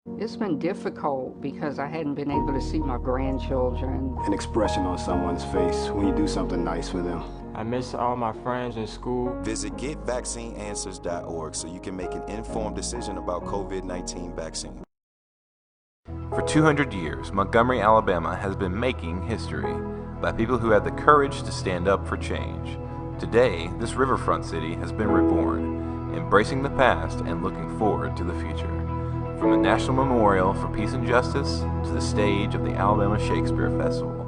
It's been difficult because I hadn't been able to see my grandchildren. An expression on someone's face when you do something nice for them. I miss all my friends in school. Visit getvaccineanswers.org so you can make an informed decision about COVID-19 vaccine. For 200 years, Montgomery, Alabama has been making history by people who had the courage to stand up for change. Today, this riverfront city has been reborn, embracing the past and looking forward to the future. From the National Memorial for Peace and Justice to the stage of the Alabama Shakespeare Festival,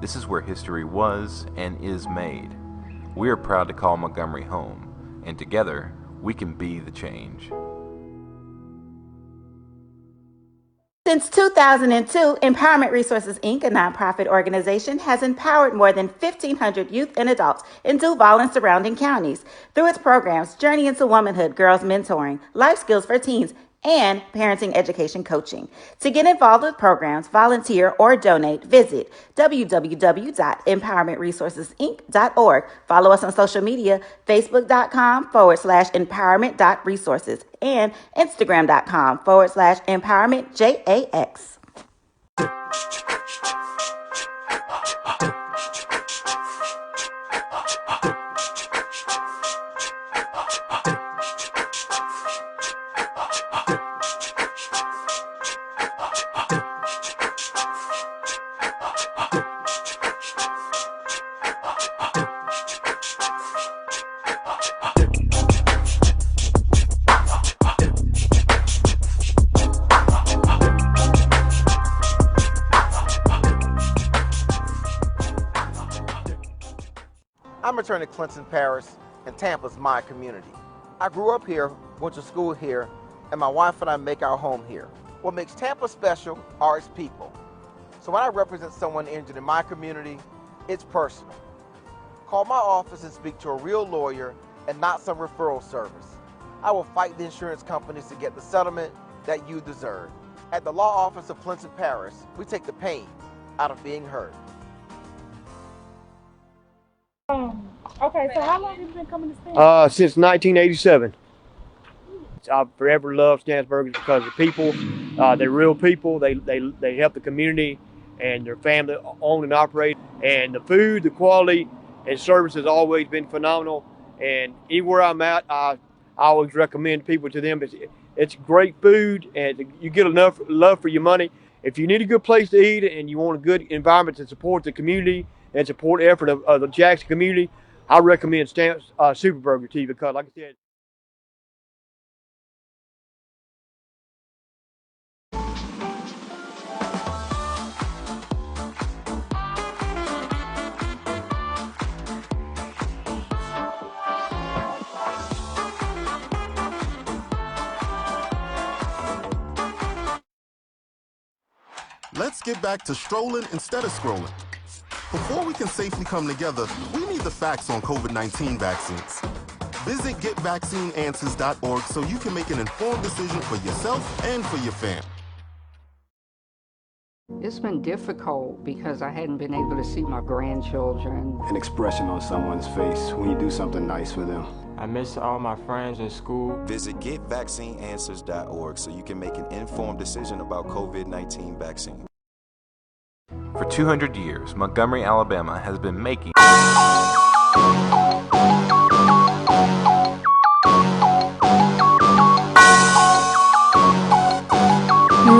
this is where history was and is made. We are proud to call Montgomery home, and together, we can be the change. Since 2002, Empowerment Resources, Inc., a nonprofit organization, has empowered more than 1,500 youth and adults in Duval and surrounding counties through its programs Journey into Womanhood, Girls Mentoring, Life Skills for Teens, and Parenting Education Coaching. To get involved with programs, volunteer, or donate, visit www.empowermentresourcesinc.org. Follow us on social media, facebook.com/empowerment.resources and instagram.com/empowermentjax. I'm returning to Clinton Parish, and Tampa's my community. I grew up here, went to school here, and my wife and I make our home here. What makes Tampa special are its people. So when I represent someone injured in my community, it's personal. Call my office and speak to a real lawyer and not some referral service. I will fight the insurance companies to get the settlement that you deserve. At the law office of Clinton Parish, we take the pain out of being heard. Okay, so how long have you been coming to stand? Since 1987. I've forever loved Stansburgers because the people, they're real people. They help the community and their family own and operate. And the food, the quality, and service has always been phenomenal. And anywhere I'm at, I always recommend people to them. It's great food, and you get enough love for your money. If you need a good place to eat and you want a good environment to support the community and support the effort of the Jackson community, I recommend Stamps Superburger to you because, like I said, Let's get back to strolling instead of scrolling. Before we can safely come together, we need the facts on COVID-19 vaccines. Visit getvaccineanswers.org so you can make an informed decision for yourself and for your family. It's been difficult because I hadn't been able to see my grandchildren. An expression on someone's face when you do something nice for them. I miss all my friends in school. Visit getvaccineanswers.org so you can make an informed decision about COVID-19 vaccine. For 200 years, Montgomery, Alabama has been making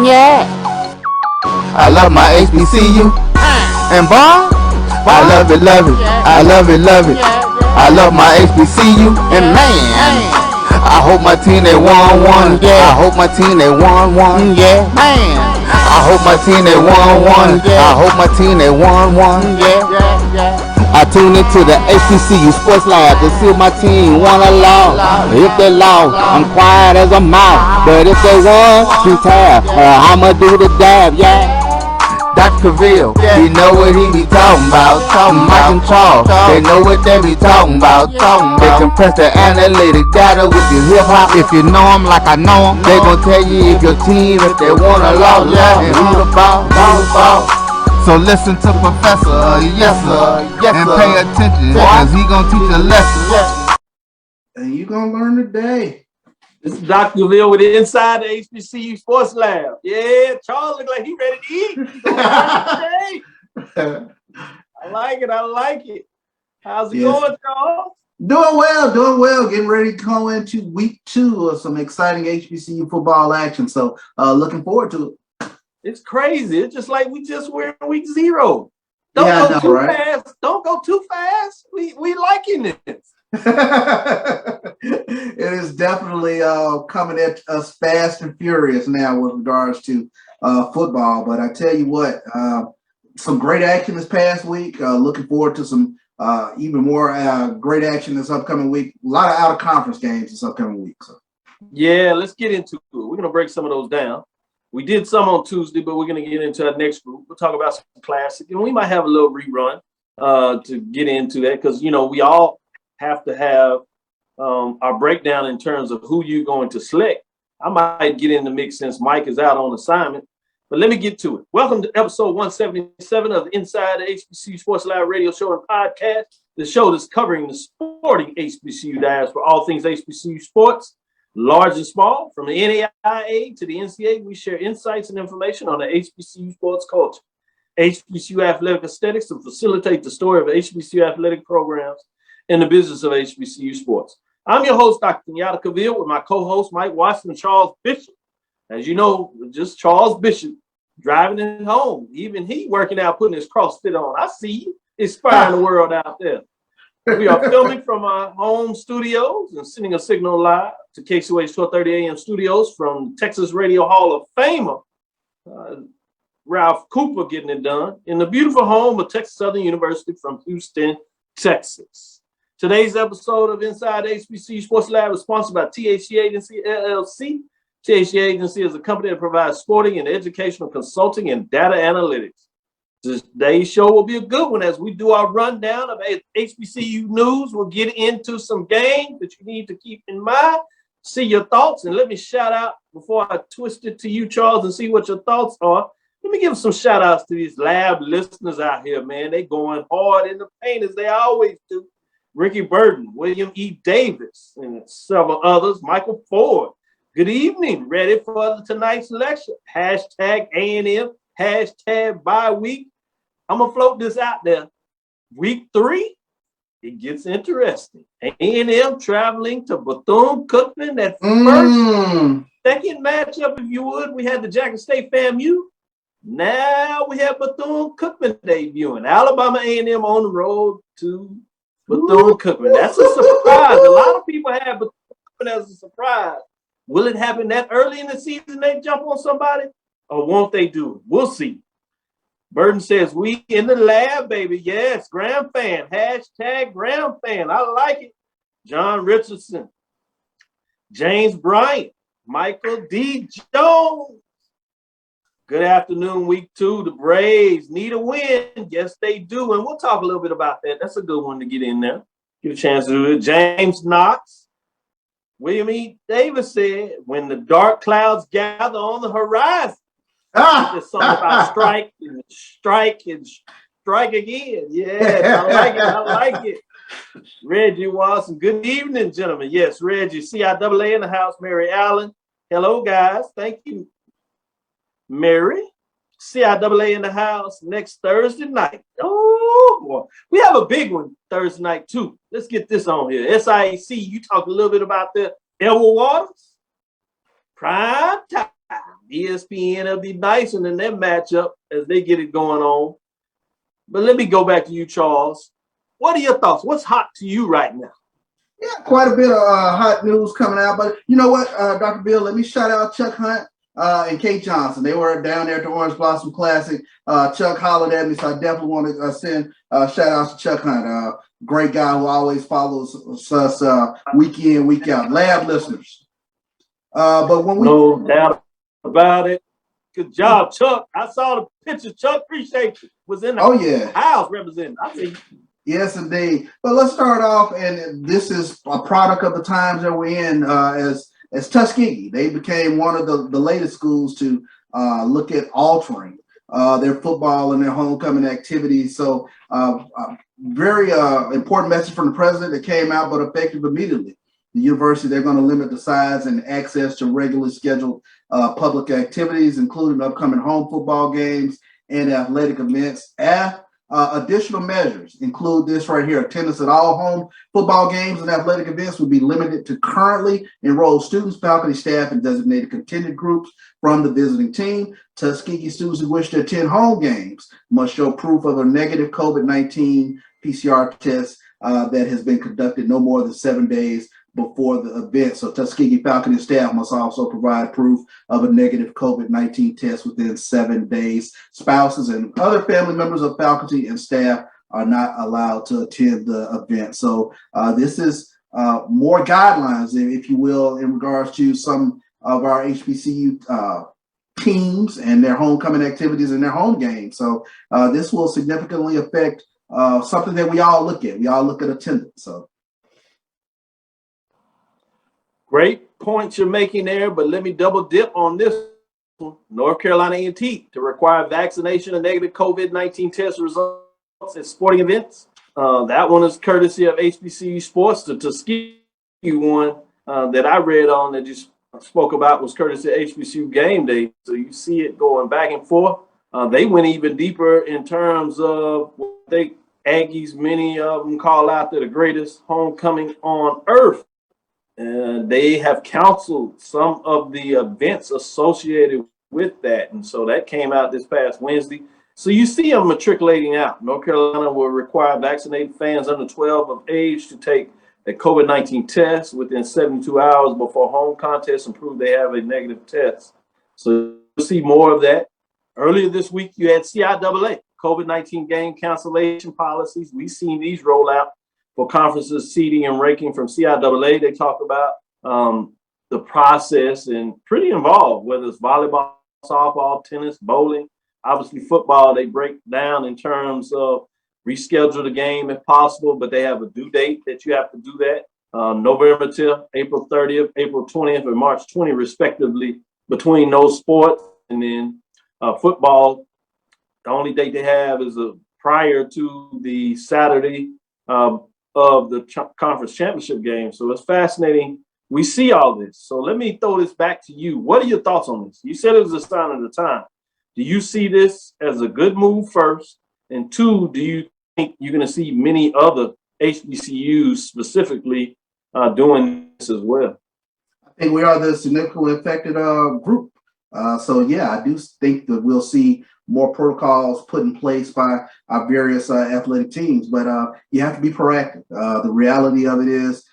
Yeah. I love my HBCU and ball. I love it, love it. I love it, love it. I love my HBCU and man, I hope my team they won. Yeah. I hope my team they won. Yeah, man. I hope my team they won. I hope my team they won. Yeah. I tune into the HBCU Sports Lab to see if my team won or lost. If they lost, I'm quiet as a mouse. But if they won, she tab. I'ma do the dab, yeah. Dr. Cavil, he know what he be talking about. Mike and Charles, they know what they be talking about. They compress the analytic data with your hip hop. If you know them like I know them, they gon' tell you if your team, if they won or lost, and who the ball. So listen to Professor, yes sir, and pay attention, cause he gon' teach a lesson. And you gonna learn today. This is Dr. Cavil with the Inside the HBCU Sports Lab. Yeah, Charles look like he ready to eat. I like it. I like it. How's it going, Charles? Doing well. Getting ready to go into week 2 of some exciting HBCU football action. So looking forward to it. It's crazy. It's just like we just were in week 0. Don't go too fast. Don't go too fast. We liking it. It is definitely coming at us fast and furious now with regards to football. But I tell you what, some great action this past week. Looking forward to some even more great action this upcoming week. A lot of out-of-conference games this upcoming week. So. Yeah, let's get into it. We're going to break some of those down. We did some on Tuesday, but we're going to get into our next group. We'll talk about some classic, and we might have a little rerun to get into that because, you know, we all have to have our breakdown in terms of who you're going to select. I might get in the mix since Mike is out on assignment, but let me get to it. Welcome to episode 177 of the Inside the HBCU Sports Live radio show and podcast, the show that's covering the sporting HBCU dives for all things HBCU sports, large and small. From the NAIA to the NCAA, we share insights and information on the HBCU sports culture, HBCU athletic aesthetics to facilitate the story of HBCU athletic programs and the business of HBCU sports. I'm your host, Dr. Cavil, with my co-host, Mike Watson and Charles Bishop. As you know, just Charles Bishop driving it home. Even he working out, putting his CrossFit on. I see you inspiring the world out there. We are filming from our home studios and sending a signal live to KCOA's 12:30 a.m. studios from Texas Radio Hall of Famer, Ralph Cooper getting it done in the beautiful home of Texas Southern University from Houston, Texas. Today's episode of Inside HBCU Sports Lab is sponsored by THC Agency LLC. THC Agency is a company that provides sporting and educational consulting and data analytics. Today's show will be a good one as we do our rundown of HBCU news. We'll get into some games that you need to keep in mind, see your thoughts, and let me shout out before I twist it to you, Charles, and see what your thoughts are. Let me give some shout outs to these lab listeners out here, man. They going hard in the paint as they always do. Ricky Burton, William E. Davis, and several others. Michael Ford, good evening. Ready for tonight's lecture? Hashtag A&M, hashtag bye week. I'm going to float this out there. Week 3, it gets interesting. A&M traveling to Bethune-Cookman. That second matchup, if you would. We had the Jackson State FAMU. Now we have Bethune-Cookman debuting. Alabama A&M on the road to Bethune-Cookman. That's a surprise. A lot of people have Bethune-Cookman as a surprise. Will it happen that early in the season they jump on somebody? Or won't they do it? We'll see. Burton says, we in the lab, baby. Yes, Graham fan. Hashtag Graham fan. I like it. John Richardson. James Bryant. Michael D. Jones. Good afternoon, week 2. The Braves need a win. Yes, they do. And we'll talk a little bit about that. That's a good one to get in there. Get a chance to do it. James Knox. William E. Davis said, when the dark clouds gather on the horizon, there's something about strike and strike again. Yeah, I like it. Reggie Watson. Good evening, gentlemen. Yes, Reggie. CIAA in the house. Mary Allen. Hello, guys. Thank you. Mary, CIAA in the house next Thursday night. Oh, boy. We have a big one Thursday night, too. Let's get this on here. SIAC, you talked a little bit about the Edward Waters. Prime time. ESPN will be nice in that matchup as they get it going on. But let me go back to you, Charles. What are your thoughts? What's hot to you right now? Yeah, quite a bit of hot news coming out. But you know what, Dr. Bill, let me shout out Chuck Hunt and Kate Johnson. They were down there at the Orange Blossom Classic. Chuck hollered at me, so I definitely want to send shout outs to Chuck Hunt. Great guy who always follows us week in, week out. Lab listeners. But when we no doubt about it. Good job, Chuck. I saw the picture. Chuck, appreciate you. Was in the house representing. I see. Yes, indeed. But let's start off, and this is a product of the times that we're in as Tuskegee. They became one of the latest schools to look at altering their football and their homecoming activities. So very important message from the president that came out, but effective immediately. The university, they're going to limit the size and access to regularly scheduled public activities, including upcoming home football games and athletic events. Additional measures include this right here. Attendance at all home football games and athletic events will be limited to currently enrolled students, faculty, staff, and designated contingent groups from the visiting team. Tuskegee students who wish to attend home games must show proof of a negative COVID-19 PCR test that has been conducted no more than 7 days before the event. So Tuskegee faculty and staff must also provide proof of a negative COVID-19 test within 7 days. Spouses and other family members of faculty and staff are not allowed to attend the event. So this is more guidelines, if you will, in regards to some of our HBCU teams and their homecoming activities and their home games. So this will significantly affect something that we all look at. We all look at attendance. So. Great points you're making there, but let me double dip on this one. North Carolina A&T to require vaccination and negative COVID-19 test results at sporting events. That one is courtesy of HBCUSports. The Tuskegee one that I read on that you spoke about was courtesy of HBCUGameday. So you see it going back and forth. They went even deeper in terms of what they Aggies, many of them call out the greatest homecoming on earth. They have counseled some of the events associated with that. And so that came out this past Wednesday. So you see them matriculating out. North Carolina will require vaccinated fans under 12 of age to take a COVID-19 test within 72 hours before home contests and prove they have a negative test. So you'll see more of that. Earlier this week, you had CIAA, COVID-19 game cancellation policies. We've seen these roll out for conferences, seeding and ranking from CIAA. They talk about the process and pretty involved, whether it's volleyball, softball, tennis, bowling, obviously football. They break down in terms of reschedule the game if possible, but they have a due date that you have to do that. November 10th, April 30th, April 20th, and March 20th, respectively, between those sports. And then football, the only date they have is prior to the Saturday of the conference championship game. So it's fascinating. We see all this. So let me throw this back to you. What are your thoughts on this? You said it was a sign of the time. Do you see this as a good move first? And two, do you think you're going to see many other HBCUs specifically doing this as well? I think we are the significantly affected group. So yeah, I do think that we'll see more protocols put in place by our various athletic teams, but you have to be proactive. The reality of it is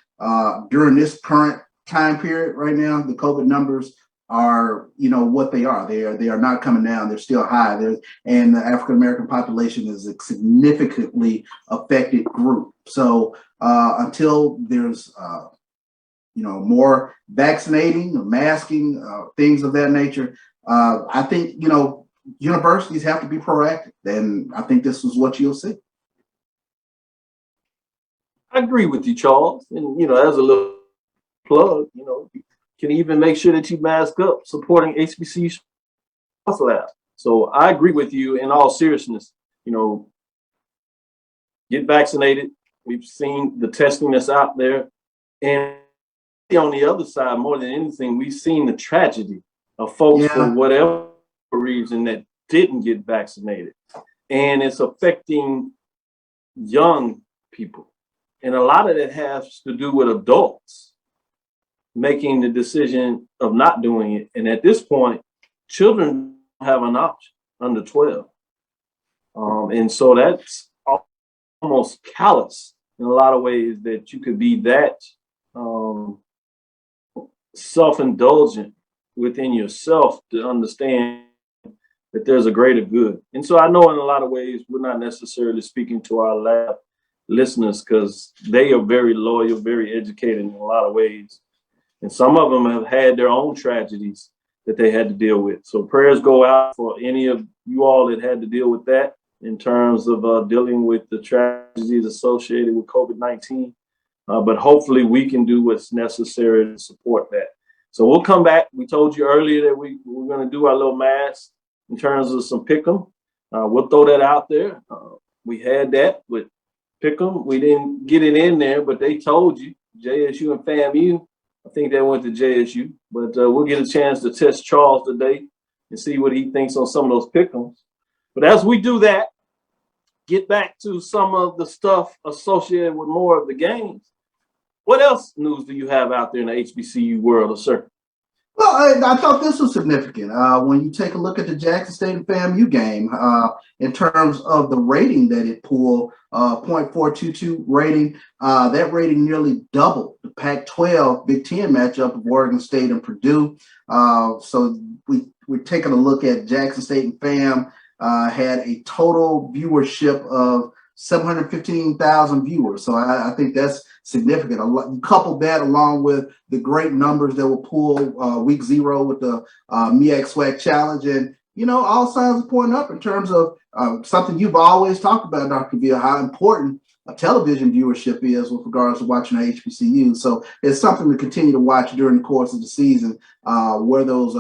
during this current time period right now, the COVID numbers are, what they are. They are not coming down. They're still high. And the African-American population is a significantly affected group. So until there's, more vaccinating, masking, things of that nature, I think, universities have to be proactive. And I think this is what you'll see. I agree with you, Charles. And, as a little plug, you can even make sure that you mask up supporting HBCU sports labs. So I agree with you in all seriousness. Get vaccinated. We've seen the testing that's out there. And on the other side, more than anything, we've seen the tragedy of folks for whatever reason that didn't get vaccinated. And it's affecting young people. And a lot of that has to do with adults making the decision of not doing it. And at this point, children have an option under 12. And so that's almost callous in a lot of ways that you could be that self-indulgent within yourself to understand that there's a greater good. And so I know in a lot of ways, we're not necessarily speaking to our lab listeners because they are very loyal, very educated in a lot of ways. And some of them have had their own tragedies that they had to deal with. So prayers go out for any of you all that had to deal with that in terms of dealing with the tragedies associated with COVID-19. But hopefully we can do what's necessary to support that. So we'll come back. We told you earlier that we're going to do our little mass in terms of some pick'em. We'll throw that out there. We had that with pick'em. We didn't get it in there, but they told you JSU and FAMU. I think they went to JSU, but we'll get a chance to test Charles today and see what he thinks on some of those pick'ems. But as we do that, get back to some of the stuff associated with more of the games. What else news do you have out there in the HBCU world, sir? Well, I thought this was significant. When you take a look at the Jackson State and FAMU game, in terms of the rating that it pulled, 0.422 rating, that rating nearly doubled the Pac-12 Big Ten matchup of Oregon State and Purdue. So we're taking a look at Jackson State and FAM had a total viewership of 715,000 viewers. So I think that's significant. You couple that along with the great numbers that were pulled week 0 with the MEAC SWAC challenge. And, all signs are pointing up in terms of something you've always talked about, Dr. Cavil, how important a television viewership is with regards to watching the HBCU. So it's something to continue to watch during the course of the season, where those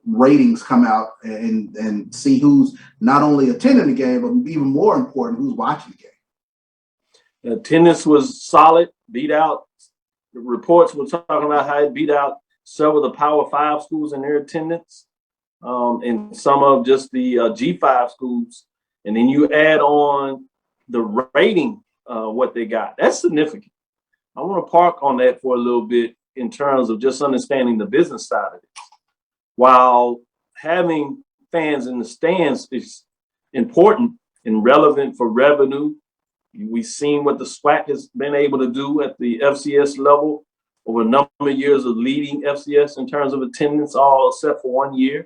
ratings come out and see who's not only attending the game, but even more important, who's watching the game. Attendance was solid, beat out. The reports were talking about how it beat out several of the Power 5 schools in their attendance, and some of just the G5 schools. And then you add on the rating, what they got. That's significant. I want to park on that for a little bit in terms of just understanding the business side of it. While having fans in the stands is important and relevant for revenue, we've seen what the SWAC has been able to do at the FCS level over a number of years of leading FCS in terms of attendance, all except for 1 year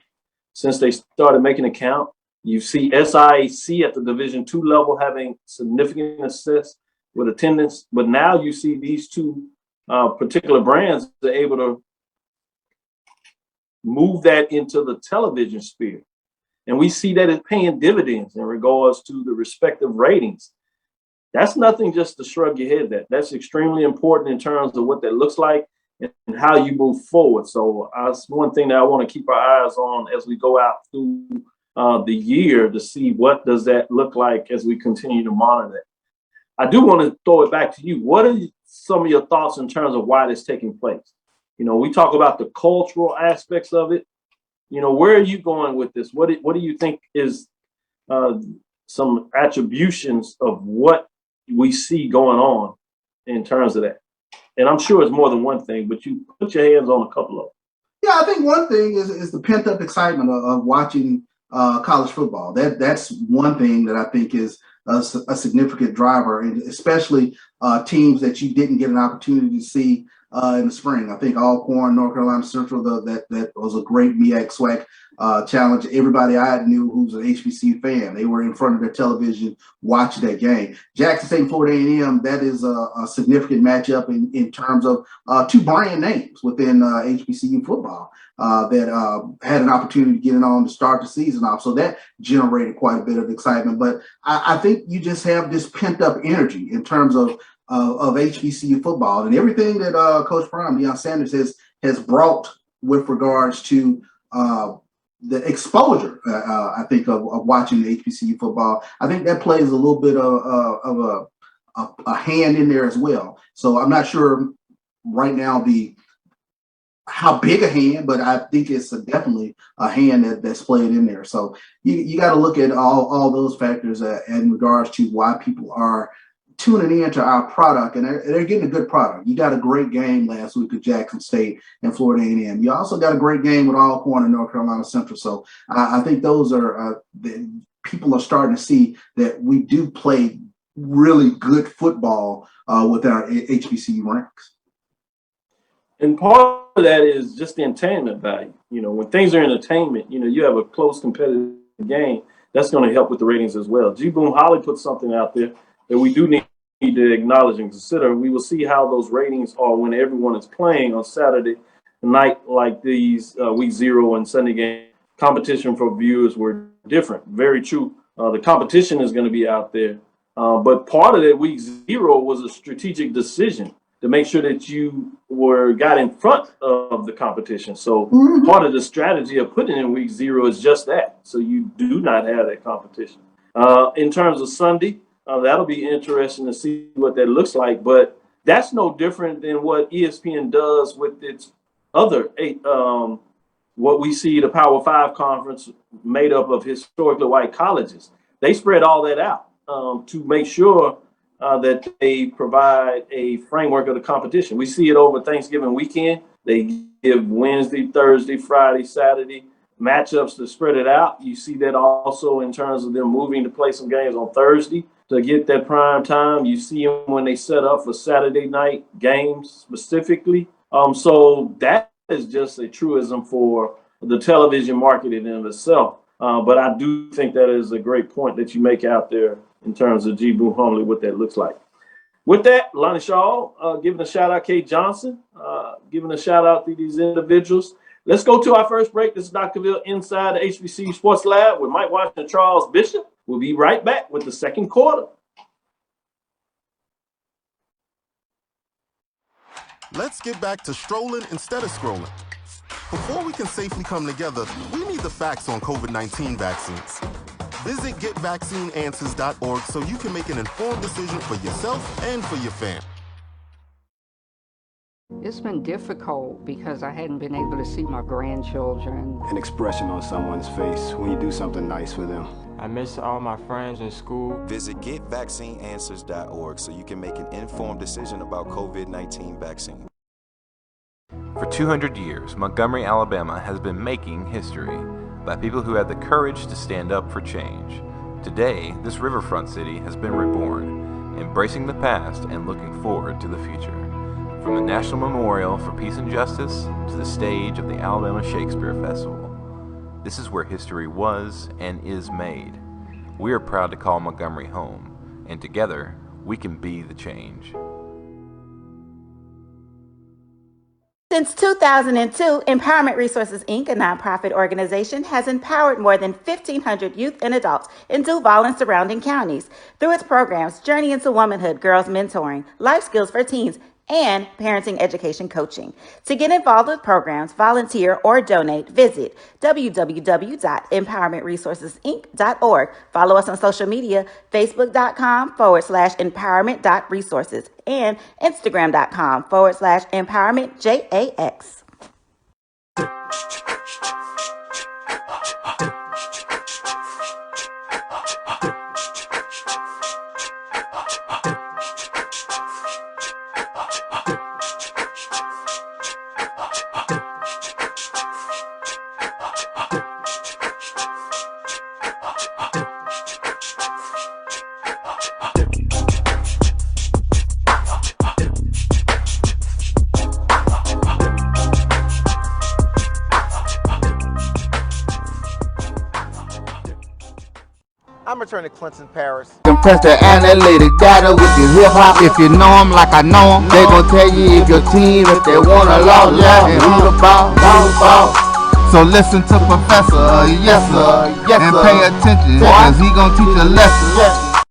since they started making a count. You see SIAC at the Division II level having significant success with attendance, but now you see these two particular brands are able to move that into the television sphere. And we see that it's paying dividends in regards to the respective ratings. That's nothing just to shrug your head at. That's extremely important in terms of what that looks like and how you move forward. So that's one thing that I want to keep our eyes on as we go out through the year to see what does that look like as we continue to monitor it. I do want to throw it back to you. What are some of your thoughts in terms of why this is taking place? We talk about the cultural aspects of it. Where are you going with this? What do you think is some attributions of what we see going on in terms of that? And I'm sure it's more than one thing, but you put your hands on a couple of them. Yeah, I think one thing is the pent up excitement of watching college football. That's one thing that I think is a significant driver, and especially teams that you didn't get an opportunity to see in the spring. I think Alcorn, North Carolina Central, that was a great MEAC SWAC challenge. Everybody I knew who's an HBCU fan, they were in front of their television watching that game. Jackson State and Florida A&M, that is a significant matchup in terms of two brand names within HBCU football that had an opportunity to get it on to start the season off. So that generated quite a bit of excitement. But I think you just have this pent up energy in terms of HBCU football and everything that Coach Prime, Deion Sanders, has brought with regards to the exposure, I think, of watching the HBCU football. I think that plays a little bit of a hand in there as well. So I'm not sure right now how big a hand, but I think it's definitely a hand that's played in there. So you got to look at all those factors in regards to why people are tuning into our product, and they're getting a good product. You got a great game last week with Jackson State and Florida A&M. You also got a great game with Alcorn and North Carolina Central. So I think those are people are starting to see that we do play really good football with our HBCU ranks. And part of that is just the entertainment value. When things are entertainment, you have a close competitive game, that's going to help with the ratings as well. G. Boom Holly put something out there that we do need to acknowledge and consider. We will see how those ratings are when everyone is playing on Saturday night like these week 0 and Sunday game. Competition for viewers were different. Very true. The competition is going to be out there. But part of that week 0 was a strategic decision to make sure that you got in front of the competition. So part of the strategy of putting in week 0 is just that. So you do not have that competition. In terms of Sunday, that'll be interesting to see what that looks like. But That's no different than what ESPN does with its other what we see the Power Five conference made up of historically white colleges. They spread all that out to make sure that they provide a framework of the competition. We see it over Thanksgiving weekend. They give Wednesday, Thursday, Friday, Saturday matchups to spread it out. You see that also in terms of them moving to play some games on Thursday to get that prime time. You see them when they set up for Saturday night games specifically. So that is just a truism for the television market in and of itself. But I do think that is a great point that you make out there in terms of G. Boone Humley, what that looks like. With that, Lonnie Shaw, giving a shout out, Kate Johnson, giving a shout out to these individuals. Let's go to our first break. This is Dr. Cavil inside the HBCU Sports Lab with Mike Washington and Charles Bishop. We'll be right back with the second quarter. Let's get back to strolling instead of scrolling. Before we can safely come together, we need the facts on COVID-19 vaccines. Visit getvaccineanswers.org so you can make an informed decision for yourself and for your family. It's been difficult because I hadn't been able to see my grandchildren. An expression on someone's face when you do something nice for them. I miss all my friends in school. Visit getvaccineanswers.org so you can make an informed decision about COVID-19 vaccine. For 200 years, Montgomery, Alabama has been making history by people who had the courage to stand up for change. Today, this riverfront city has been reborn, embracing the past and looking forward to the future. From the National Memorial for Peace and Justice to the stage of the Alabama Shakespeare Festival, this is where history was and is made. We are proud to call Montgomery home, and together, we can be the change. Since 2002, Empowerment Resources, Inc., a nonprofit organization, has empowered more than 1,500 youth and adults in Duval and surrounding counties through its programs Journey into Womanhood, Girls Mentoring, Life Skills for Teens, and Parenting Education Coaching. To get involved with programs, volunteer, or donate, visit www.empowermentresourcesinc.org. Follow us on social media, facebook.com/empowerment.resources and instagram.com/empowermentJAX. I'm attorney Clinton Paris. Compress the analytic data with your hip hop. If you know them like I know them, they gon' tell you if your team, if they want a law, and who the ball. So listen to Professor, yes sir, and pay attention, cause he gon' teach a lesson.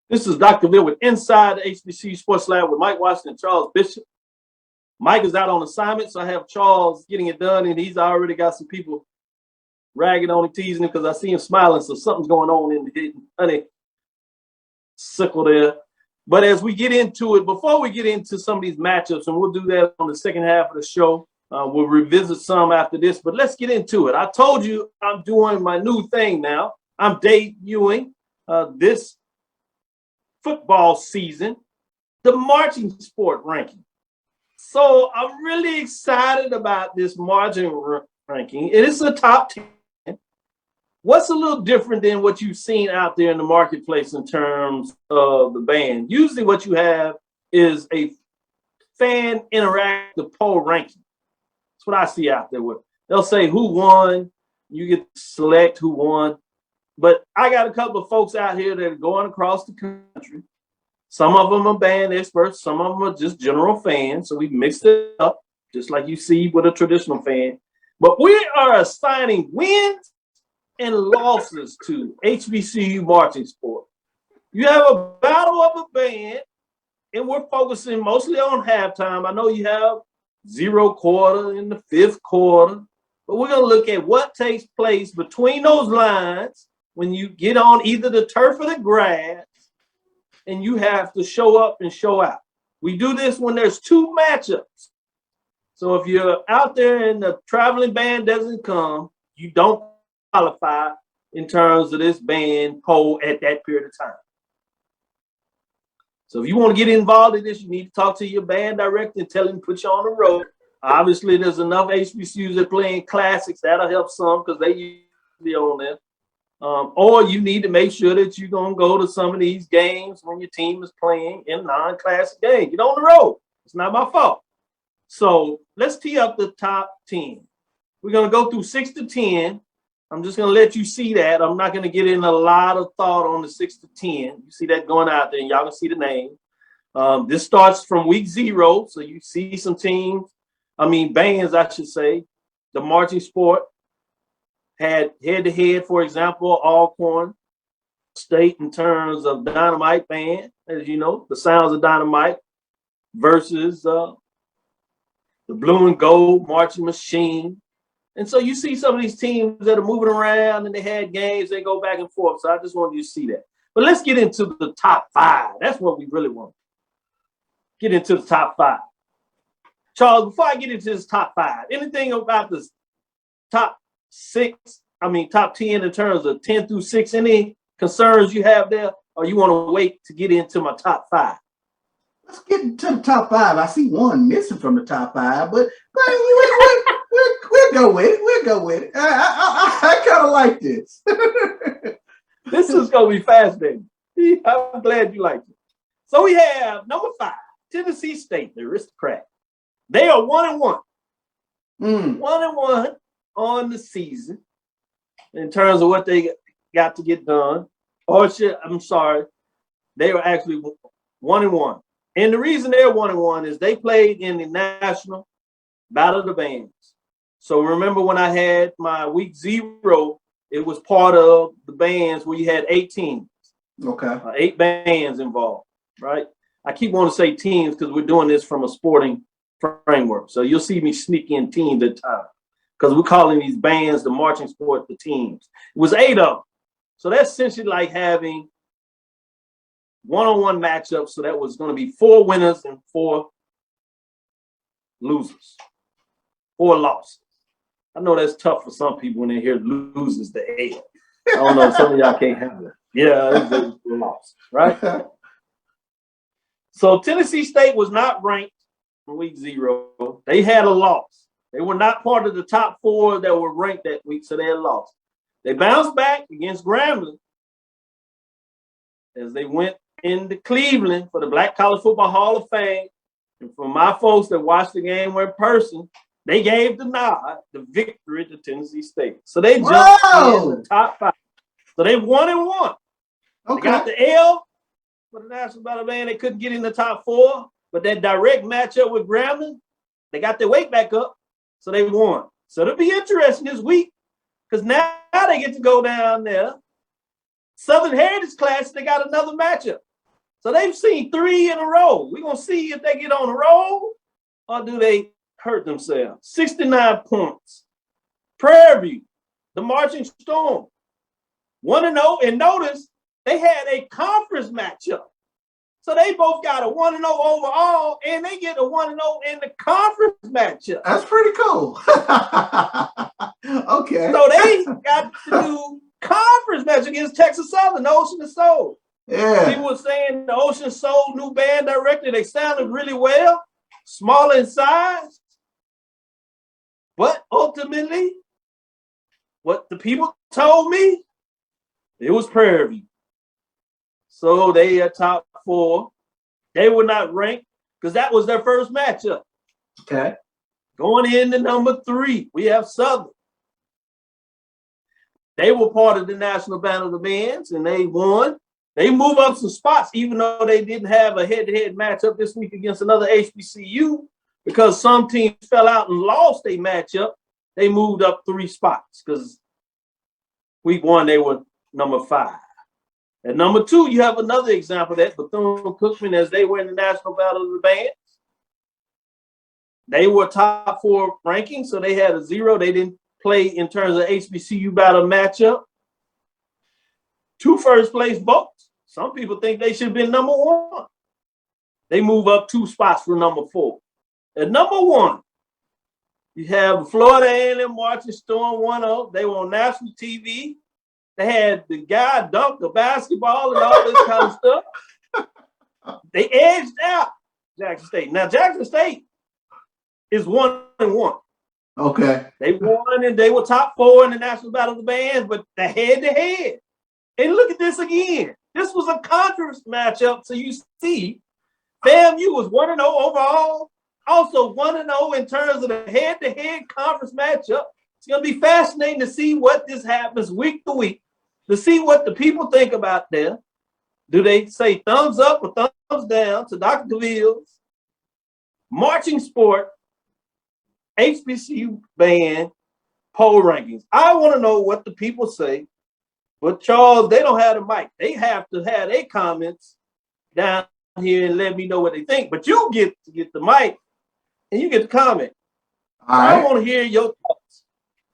This is Dr. Cavil with Inside the HBCU Sports Lab with Mike Washington and Charles Bishop. Mike is out on assignment, so I have Charles getting it done, and he's already got some people ragging on him, teasing him, because I see him smiling, so something's going on in the honey sickle there. But as we get into it, before we get into some of these matchups, and we'll do that on the second half of the show, we'll revisit some after this, but let's get into it. I told you I'm doing my new thing now. I'm debuting this football season, the marching sport ranking. So I'm really excited about this marching ranking. It is a top 10. What's a little different than what you've seen out there in the marketplace in terms of the band? Usually what you have is a fan interactive poll ranking. That's what I see out there. They'll say who won, you get to select who won. But I got a couple of folks out here that are going across the country. Some of them are band experts, some of them are just general fans. So we mixed it up, just like you see with a traditional fan. But we are assigning wins and losses to HBCU marching sport. You have a battle of a band, and we're focusing mostly on halftime. I know you have zero quarter in the fifth quarter, but we're going to look at what takes place between those lines when you get on either the turf or the grass and you have to show up and show out. We do this when there's 2 matchups. So if you're out there and the traveling band doesn't come, you don't qualify in terms of this band poll at that period of time. So if you want to get involved in this, you need to talk to your band director and tell him to put you on the road. Obviously, there's enough HBCUs that play in classics. That'll help some because they usually on there. Or you need to make sure that you're going to go to some of these games when your team is playing in non-classic games. Get on the road. It's not my fault. So let's tee up the top 10. We're going to go through 6 to 10. I'm just going to let you see that. I'm not going to get in a lot of thought on the 6 to 10. You see that going out there, and y'all can see the name. This starts from week 0. So you see some teams, bands, I should say. The marching sport had head-to-head, for example, Alcorn State in terms of Dynamite band, as you know, the Sounds of Dynamite versus the Blue and Gold Marching Machine. And so you see some of these teams that are moving around and they had games, they go back and forth. So I just wanted you to see that. But let's get into the top 5. That's what we really want. Get into the top 5. Charles, before I get into this top 5, anything about this top 10 in terms of 10 through 6, any concerns you have there, or you want to wait to get into my top 5? Let's get into the top 5. I see one missing from the top 5, but we'll go with it. We'll go with it. I kind of like this. This is going to be fascinating. I'm glad you liked it. So we have number 5, Tennessee State, the Aristocrat. They are 1-1. 1-1 on the season in terms of what they got to get done. They were actually 1-1. And the reason they're 1-1 is they played in the National Battle of the Bands. So remember when I had my week 0, it was part of the bands where you had 8 teams. Okay. 8 bands involved, right? I keep wanting to say teams because we're doing this from a sporting framework. So you'll see me sneak in teams at times because we're calling these bands, the marching sport, the teams. It was 8 of them. So that's essentially like having one-on-one matchups. So that was going to be 4 winners and 4 losers, 4 losses. I know that's tough for some people when they hear losers to hell. I don't know, some of y'all can't handle it. Yeah, it's a loss, right? So Tennessee State was not ranked in week 0. They had a loss. They were not part of the top 4 that were ranked that week, so they had lost. They bounced back against Grambling as they went into Cleveland for the Black College Football Hall of Fame. And for my folks that watched the game in person, they gave the nod, the victory to Tennessee State. So they jumped in the top 5. So they 1-1. Okay. They got the L for the National Battle Band. They couldn't get in the top 4, but that direct matchup with Grambling, they got their weight back up, so they won. So it'll be interesting this week because now they get to go down there. Southern Heritage Class, they got another matchup. So they've seen 3 in a row. We're going to see if they get on a roll or do they hurt themselves. 69 points. Prairie View, the Marching Storm, 1-0. And notice they had a conference matchup. So they both got a 1-0 overall, and they get a 1-0 in the conference matchup. That's pretty cool. Okay. So they got to do conference match against Texas Southern, the Ocean of Soul. Yeah. People were saying the Ocean Soul new band director, they sounded really well, smaller in size. But ultimately, what the people told me, it was Prairie View. So they are top 4. They were not ranked because that was their first matchup. Okay. Going into number 3, we have Southern. They were part of the National Battle of the Bands, and they won. They move up some spots, even though they didn't have a head-to-head matchup this week against another HBCU, because some teams fell out and lost a matchup. They moved up 3 spots because week 1 they were number 5. At number 2, you have another example of that Bethune-Cookman, as they were in the National Battle of the Bands. They were top 4 ranking, so they had a 0. They didn't play in terms of HBCU battle matchup. 2 first-place votes. Some people think they should have been number 1. They move up 2 spots for number 4. At number 1, you have the Florida A&M Marching Storm 1-0. They were on national TV. They had the guy dunk the basketball and all this kind of stuff. They edged out Jackson State. Now, Jackson State is 1-1. Okay. They won and they were top 4 in the National Battle of the Bands, but the head-to-head. And look at this again. This was a conference matchup. So you see, FAMU was 1-0 overall, also 1-0 in terms of the head-to-head conference matchup. It's going to be fascinating to see what this happens week to week, to see what the people think about them. Do they say thumbs up or thumbs down to Dr. Cavil's marching sport HBCU band poll rankings? I want to know what the people say. But Charles, they don't have the mic. They have to have their comments down here and let me know what they think. But you get to get the mic and you get to comment. All right. I want to hear your thoughts.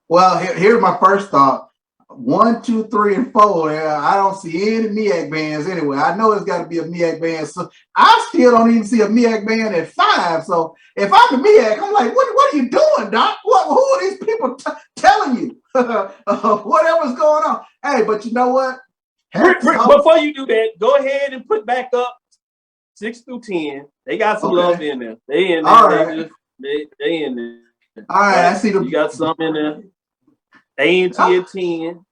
Well, here's my first thought. 1, 2, 3, and 4. I don't see any MEAC bands anywhere. I know it's got to be a MEAC band. So I still don't even see a MEAC band at 5. So if I'm the MEAC, I'm like, what are you doing, Doc? Who are these people telling you? Whatever's going on. Hey, but you know what? Rick, before you do that, go ahead and put back up 6 through 10. They got some love in there. They in there. All right. They in there. All right, I see them. You got some in there. A&T at 10.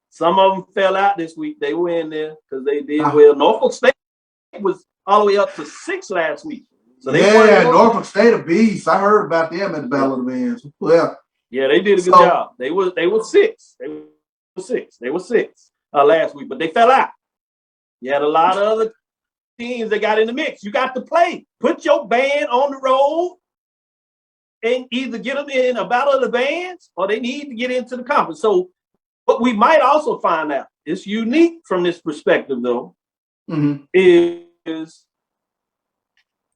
Some of them fell out this week. They were in there because they did well. Norfolk State was all the way up to 6 last week. So they Norfolk State a beast. I heard about them at the Battle of the Bands. Well, yeah, they did a good job. They were 6. They were 6 last week, but they fell out. You had a lot of other teams that got in the mix. You got to play. Put your band on the road and either get them in a Battle of the Bands or they need to get into the conference. So what we might also find out, it's unique from this perspective though, is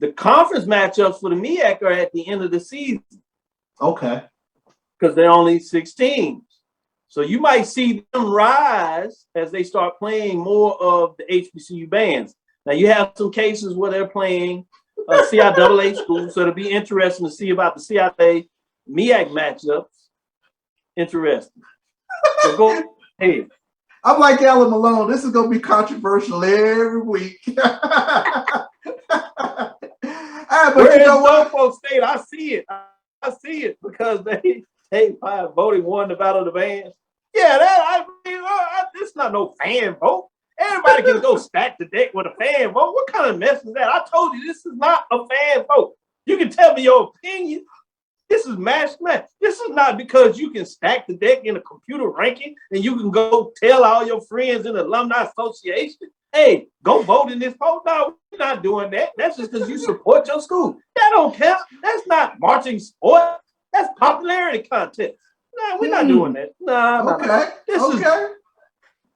the conference matchups for the MEAC are at the end of the season. Okay. Because they're only 6 teams. So you might see them rise as they start playing more of the HBCU bands. Now you have some cases where they're playing CIAA schools, so it'll be interesting to see about the CIAA MEAC matchups. Interesting. So go ahead. I'm like Alan Malone. This is going to be controversial every week. But you know what? Norfolk State, I see it. I see it because they voted won the Battle of the Bands. Yeah, it's not no fan vote. Everybody can go stack the deck with a fan vote. What kind of mess is that? I told you this is not a fan vote. You can tell me your opinion. This is match. This is not because you can stack the deck in a computer ranking and you can go tell all your friends in the alumni association, hey, go vote in this poll. No, we're not doing that. That's just because you support your school. That don't count. That's not marching sport. That's popularity contest. No, we're not doing that. No.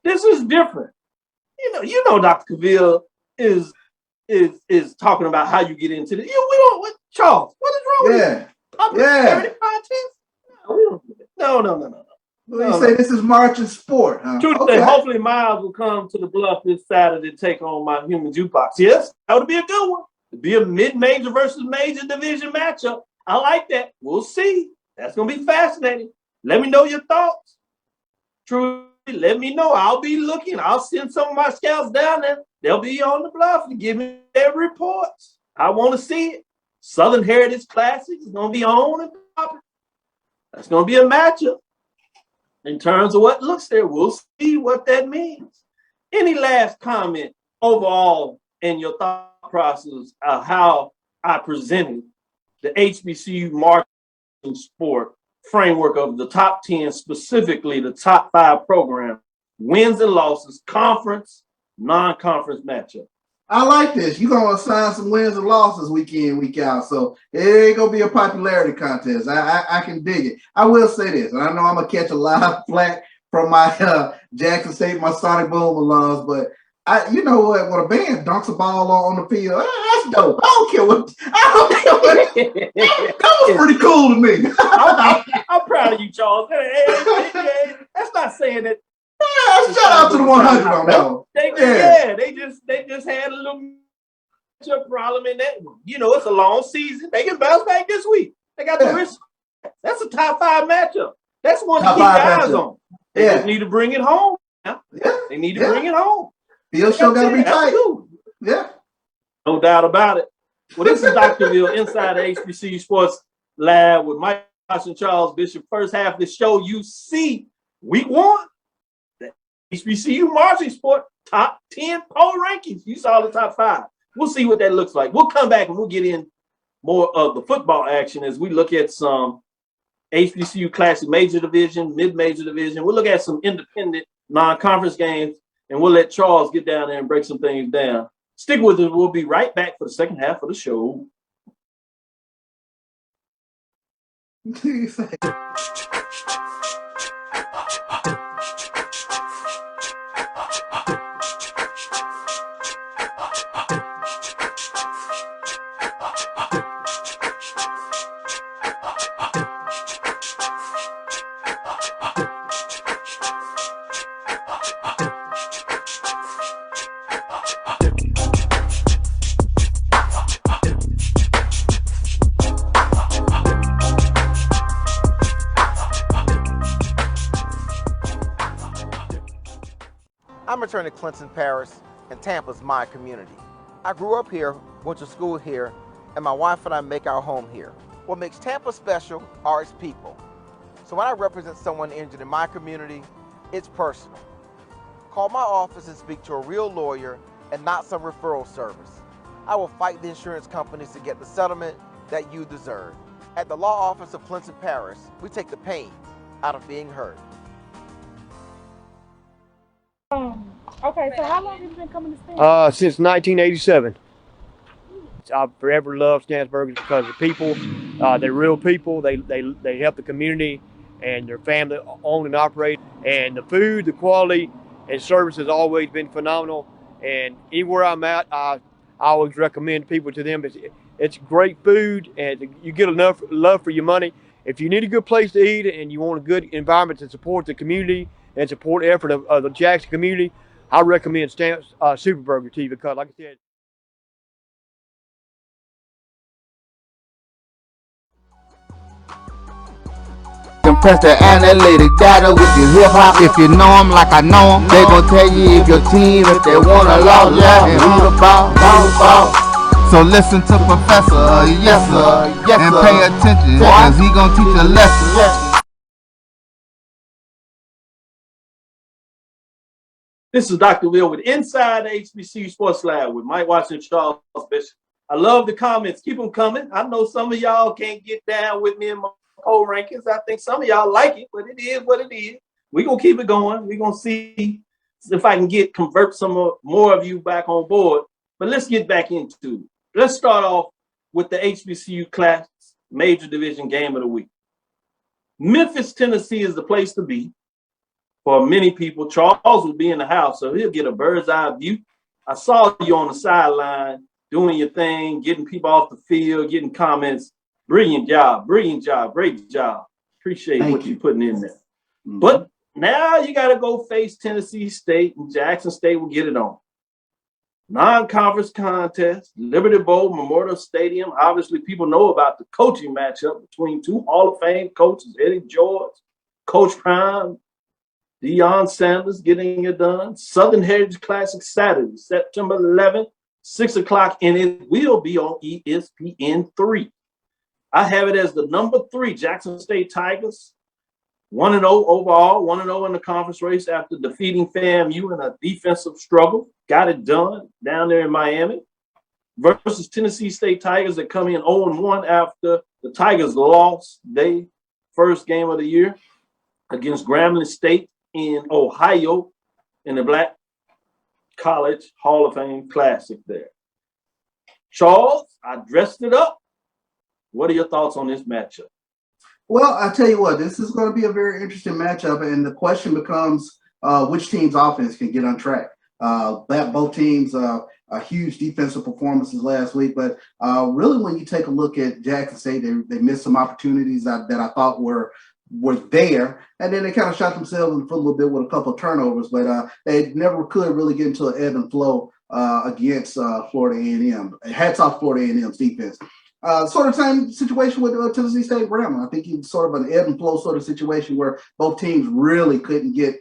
This is different. You know, Dr. Cavil is talking about how you get into the. Charles, what is wrong with you? Popularity contest? No, we don't do that. No. Well, you say this is marching sport, huh? Tuesday, hopefully Miles will come to the Bluff this Saturday to take on my human jukebox. Yes, that would be a good one. It'd be a mid-major versus major division matchup. I like that. We'll see. That's going to be fascinating. Let me know your thoughts. Truly, let me know. I'll be looking. I'll send some of my scouts down there. They'll be on the Bluff to give me their reports. I want to see it. Southern Heritage Classic is going to be on and popping. That's going to be a matchup. In terms of what looks there, we'll see what that means. Any last comment overall in your thought process of how I presented the HBCU marching sport framework of the top 10, specifically the top 5 programs, wins and losses, conference, non-conference matchup? I like this. You're going to assign some wins and losses week in, week out. So it ain't going to be a popularity contest. I can dig it. I will say this, and I know I'm going to catch a lot of flack from my Jackson State, my Sonic Boom alums, but you know what? When a band dunks a ball on the field, that's dope. I don't care what. That was pretty cool to me. I'm proud of you, Charles. That's not saying that. Shout out to the 100 on that one. They just had a little matchup problem in that one. You know, it's a long season. They can bounce back this week. They got the risk. That's a top 5 matchup. That's one to keep your eyes on. They just need to bring it home. They need to bring it home. Field show got to be tight. Yeah. No doubt about it. Well, this is Dr. Bill inside the HBCU Sports Lab with Mike and Charles Bishop. First half of the show, you see week 1, the HBCU marching sport top 10 poll rankings. You saw the top 5. We'll see what that looks like. We'll come back and we'll get in more of the football action as we look at some HBCU Classic Major Division, Mid-Major Division. We'll look at some independent non-conference games, and we'll let Charles get down there and break some things down. Stick with us. We'll be right back for the second half of the show. I'm returning to Clinton Paris, and Tampa's my community. I grew up here, went to school here, and my wife and I make our home here. What makes Tampa special are its people. So when I represent someone injured in my community, it's personal. Call my office and speak to a real lawyer and not some referral service. I will fight the insurance companies to get the settlement that you deserve. At the law office of Clinton Paris, we take the pain out of being heard. Okay, so how long have you been coming to Stanford? Since 1987. I've forever loved Stansburg because the people, they're real people. They help the community and their family own and operate. And the food, the quality, and service has always been phenomenal. And anywhere I'm at, I always recommend people to them. It's great food, and you get enough love for your money. If you need a good place to eat and you want a good environment to support the community and support the effort of the Jackson community, I recommend Superburger to you because, like I said, Compress the analytic data with your hip hop. If you know them like I know them, they gon' tell you if your team, if they wanna lose, and who the ball. So listen to Professor, yes sir, and pay attention, cause he gon' teach a lesson. This is Dr. Will with Inside the HBCU Sports Lab with Mike Watson and Charles Bishop. I love the comments. Keep them coming. I know some of y'all can't get down with me in my poll rankings. I think some of y'all like it, but it is what it is. We're going to keep it going. We're going to see if I can convert some more of you back on board. But let's get back into it. Let's start off with the HBCU Class Major Division Game of the Week. Memphis, Tennessee is the place to be. For many people, Charles will be in the house, so he'll get a bird's eye view. I saw you on the sideline doing your thing, getting people off the field, getting comments. Brilliant job, great job. Appreciate what you're putting in there. Mm-hmm. But now you got to go face Tennessee State, and Jackson State will get it on. Non-conference contest, Liberty Bowl, Memorial Stadium. Obviously, people know about the coaching matchup between two Hall of Fame coaches, Eddie George, Coach Prime, Deion Sanders getting it done. Southern Heritage Classic Saturday, September 11th, 6 o'clock, and it will be on ESPN3. I have it as the number 3 Jackson State Tigers, 1-0 overall, 1-0 in the conference race after defeating FAMU in a defensive struggle. Got it done down there in Miami. Versus Tennessee State Tigers that come in 0-1 after the Tigers lost their first game of the year against Grambling State in Ohio in the Black College Hall of Fame Classic there. Charles, I dressed it up. What are your thoughts on this matchup? Well, I tell you what, this is going to be a very interesting matchup, and the question becomes which team's offense can get on track. Both teams huge defensive performances last week, but really when you take a look at Jackson State, they missed some opportunities that I thought were there, and then they kind of shot themselves in the foot a little bit with a couple of turnovers, but they never could really get into an ebb and flow against Florida A&M. Hats off Florida A&M's defense. Sort of same situation with Tennessee State Grambling. I think it's sort of an ebb and flow sort of situation where both teams really couldn't get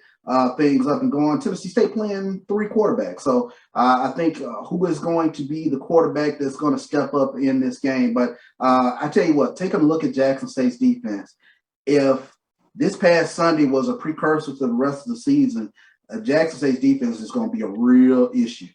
things up and going. Tennessee State playing 3 quarterbacks. So I think who is going to be the quarterback that's going to step up in this game? But I tell you what, take a look at Jackson State's defense. If this past Sunday was a precursor to the rest of the season, Jackson State's defense is going to be a real issue.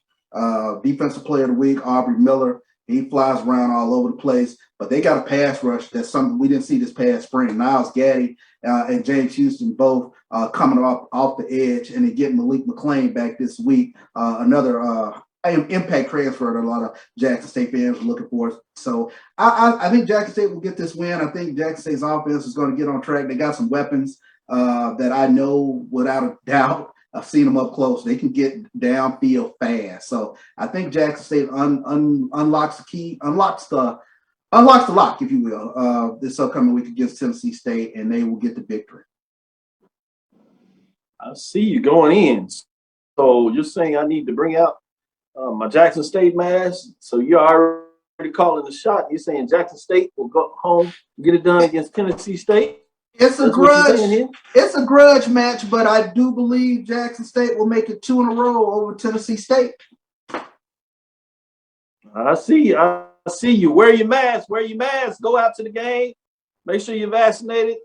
Defensive Player of the Week, Aubrey Miller. He flies around all over the place, but they got a pass rush. That's something we didn't see this past spring. Niles Gaddy and James Houston both coming off the edge, and then getting Malik McClain back this week. Another impact transfer that a lot of Jackson State fans are looking for. So I think Jackson State will get this win. I think Jackson State's offense is going to get on track. They got some weapons that I know without a doubt. I've seen them up close. They can get downfield fast. So I think Jackson State unlocks the key, unlocks the lock, if you will, this upcoming week against Tennessee State, and they will get the victory. I see you going in. So you're saying I need to bring out my Jackson State mask? So you're already calling the shot. You're saying Jackson State will go home and get it done against Tennessee State? It's a grudge. It's a grudge match, but I do believe Jackson State will make it 2 in a row over Tennessee State. I see you. I see you. Wear your mask. Wear your mask. Go out to the game. Make sure you're vaccinated.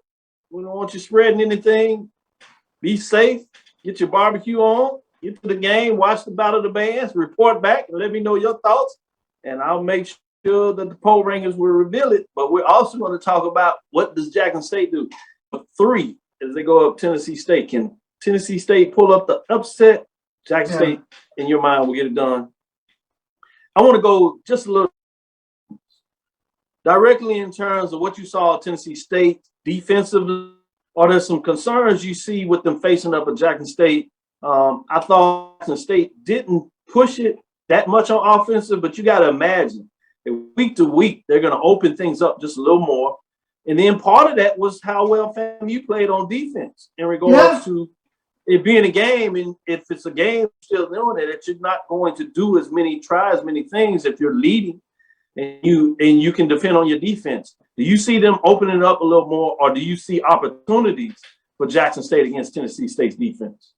We don't want you spreading anything. Be safe. Get your barbecue on. Get to the game. Watch the Battle of the Bands. Report back and let me know your thoughts. And I'll make sure that the poll rankings will reveal it. But we're also going to talk about what does Jackson State do. 3 as they go up Tennessee State. Can Tennessee State pull up the upset? Jackson State, in your mind, will get it done. I want to go just a little directly in terms of what you saw at Tennessee State defensively. Are there some concerns you see with them facing up at Jackson State? I thought Jackson State didn't push it that much on offensive, but you got to imagine that week to week, they're going to open things up just a little more. And then part of that was how well FAMU played on defense in regards to it being a game. And if it's a game, still doing it, that you're not going to do as many things if you're leading and you can depend on your defense. Do you see them opening up a little more, or do you see opportunities for Jackson State against Tennessee State's defense?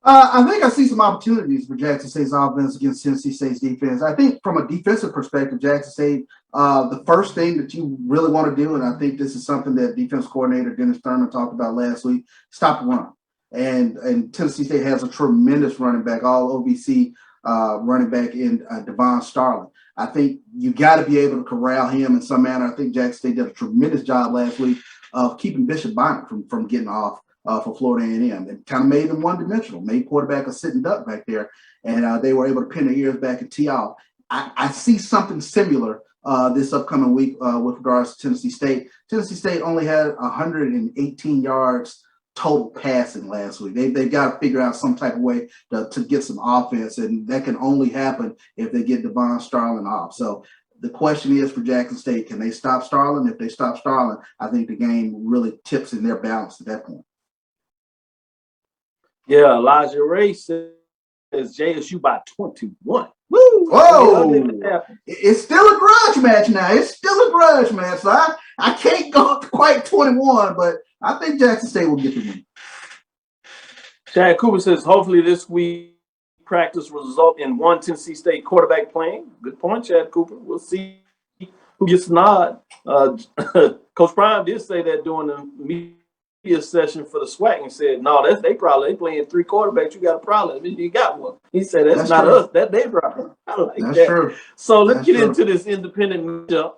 I think I see some opportunities for Jackson State's offense against Tennessee State's defense. I think from a defensive perspective, Jackson State, the first thing that you really want to do, and I think this is something that defense coordinator Dennis Thurman talked about last week, stop the run. And Tennessee State has a tremendous running back, all OVC running back in Devon Starling. I think you got to be able to corral him in some manner. I think Jackson State did a tremendous job last week of keeping Bishop Bonnet from getting off for Florida A&M. It kind of made them one-dimensional, made quarterback a sitting duck back there, and they were able to pin their ears back and tee off. I see something similar this upcoming week with regards to Tennessee State. Tennessee State only had 118 yards total passing last week. They've got to figure out some type of way to get some offense, and that can only happen if they get Devon Starling off. So the question is for Jackson State, can they stop Starling? If they stop Starling, I think the game really tips in their balance at that point. Yeah, Elijah Ray says JSU by 21. Woo! Whoa! It's still a grudge match now. It's still a grudge match. So I can't go quite 21, but I think Jackson State will get the win. Chad Cooper says, hopefully this week practice will result in one Tennessee State quarterback playing. Good point, Chad Cooper. We'll see who gets the nod. Coach Prime did say that during the media session for the SWAC and said, no, they playing 3 quarterbacks. You got a problem. You got one. He said, that's not true. Us. That they problem. I like that's that. True. So let's get into this independent matchup,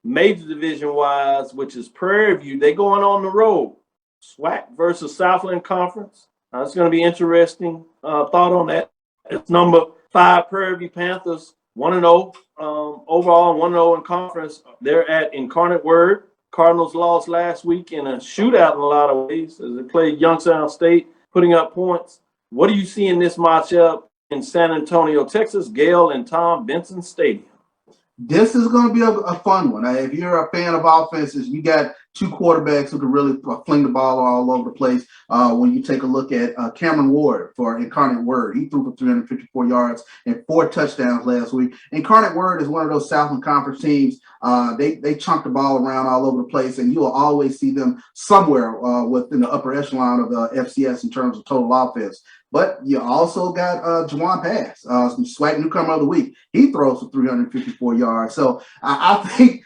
major division-wise, which is Prairie View. They going on the road. SWAC versus Southland Conference. It's going to be interesting. Thought on that. It's number 5 Prairie View Panthers, 1-0 overall, 1-0 in conference. They're at Incarnate Word. Cardinals lost last week in a shootout in a lot of ways as they played Youngstown State, putting up points. What do you see in this matchup in San Antonio, Texas, Gale and Tom Benson Stadium? This is going to be a fun one. If you're a fan of offenses, you got two quarterbacks who can really fling the ball all over the place. When you take a look at Cameron Ward for Incarnate Word, he threw for 354 yards and 4 touchdowns last week. Incarnate Word is one of those Southland Conference teams. They chunk the ball around all over the place, and you will always see them somewhere within the upper echelon of the FCS in terms of total offense. But you also got Juwan Pass, SWAC Newcomer of the Week. He throws for 354 yards. So I think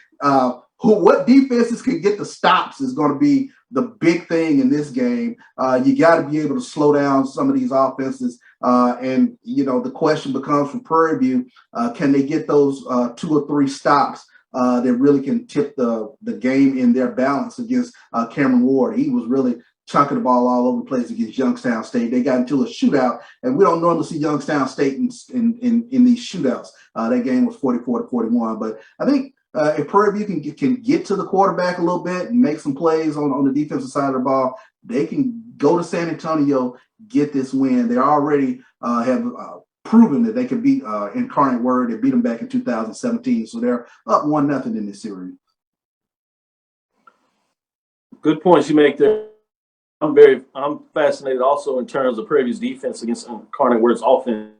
what defenses can get the stops is going to be the big thing in this game. You got to be able to slow down some of these offenses. And, the question becomes from Prairie View, can they get those 2 or 3 stops that really can tip the game in their balance against Cameron Ward? He was really chunking the ball all over the place against Youngstown State. They got into a shootout, and we don't normally see Youngstown State in these shootouts. That game was 44-41. But I think if Prairie View can get to the quarterback a little bit and make some plays on the defensive side of the ball, they can go to San Antonio, get this win. They already have proven that they can beat Incarnate Word. They beat them back in 2017, so they're up 1-0 in this series. Good points you make there. I'm fascinated also in terms of Prairie View's defense against Incarnate Word's offense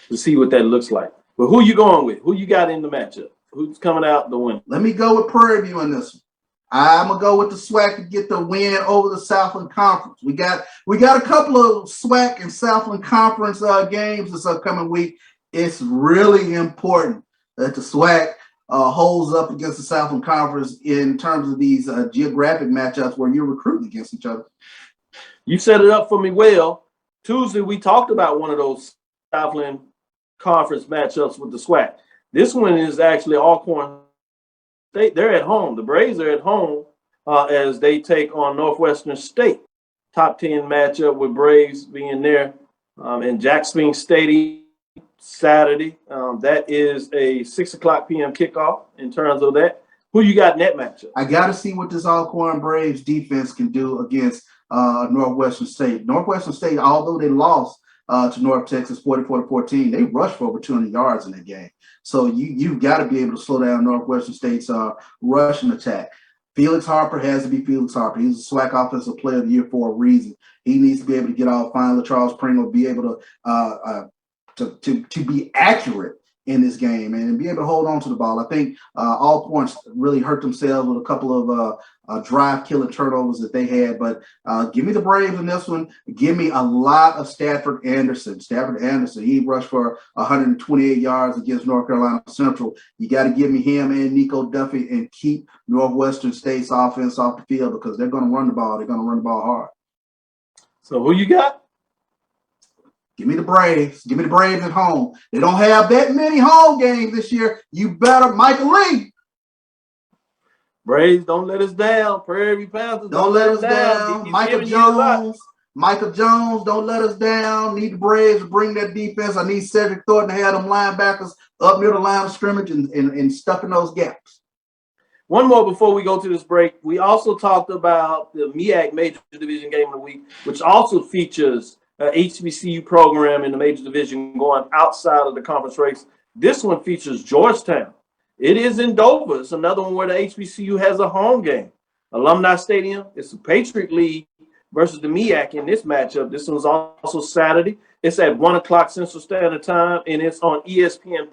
to see what that looks like. But who you going with? Who you got in the matchup? Who's coming out the win? Let me go with Prairie View in this one. I'm gonna go with the SWAC to get the win over the Southland Conference. We got a couple of SWAC and Southland Conference games this upcoming week. It's really important that the SWAC holds up against the Southland Conference in terms of these geographic matchups where you're recruiting against each other. You set it up for me well. Tuesday, we talked about one of those Southland Conference matchups with the SWAC. This one is actually Alcorn State. They're at home. The Braves are at home as they take on Northwestern State. Top 10 matchup with Braves being there in Jack Spink Stadium Saturday. That is a 6:00 p.m. kickoff in terms of that. Who you got in that matchup? I got to see what this Alcorn Braves defense can do against Northwestern State. Northwestern State, although they lost to North Texas 44-14, they rushed for over 200 yards in that game. So you've got to be able to slow down Northwestern State's rushing attack. Felix Harper has to be Felix Harper. He's a SWAC Offensive Player of the Year for a reason. He needs to be able to get off fine. Charles Pringle be able to be accurate in this game and be able to hold on to the ball. I think Alcorn really hurt themselves with a couple of drive-killing turnovers that they had. But give me the Braves in this one. Give me a lot of Stafford Anderson. He rushed for 128 yards against North Carolina Central. You got to give me him and Nico Duffy and keep Northwestern State's offense off the field because they're going to run the ball. They're going to run the ball hard. So who you got? Give me the Braves. Give me the Braves at home. They don't have that many home games this year. You better, Michael Lee. Braves, don't let us down. Prairie View Panthers, don't let us down. Michael Jones, don't let us down. Need the Braves to bring that defense. I need Cedric Thornton to have them linebackers up near the line of scrimmage and stuffing those gaps. One more before we go to this break. We also talked about the MEAC Major Division Game of the Week, which also features HBCU program in the major division going outside of the conference race. This one features Georgetown. It is in Dover. It's another one where the HBCU has a home game. Alumni Stadium. It's the Patriot League versus the MEAC in this matchup. This one's also Saturday. It's at 1:00 Central Standard Time, and it's on ESPN+.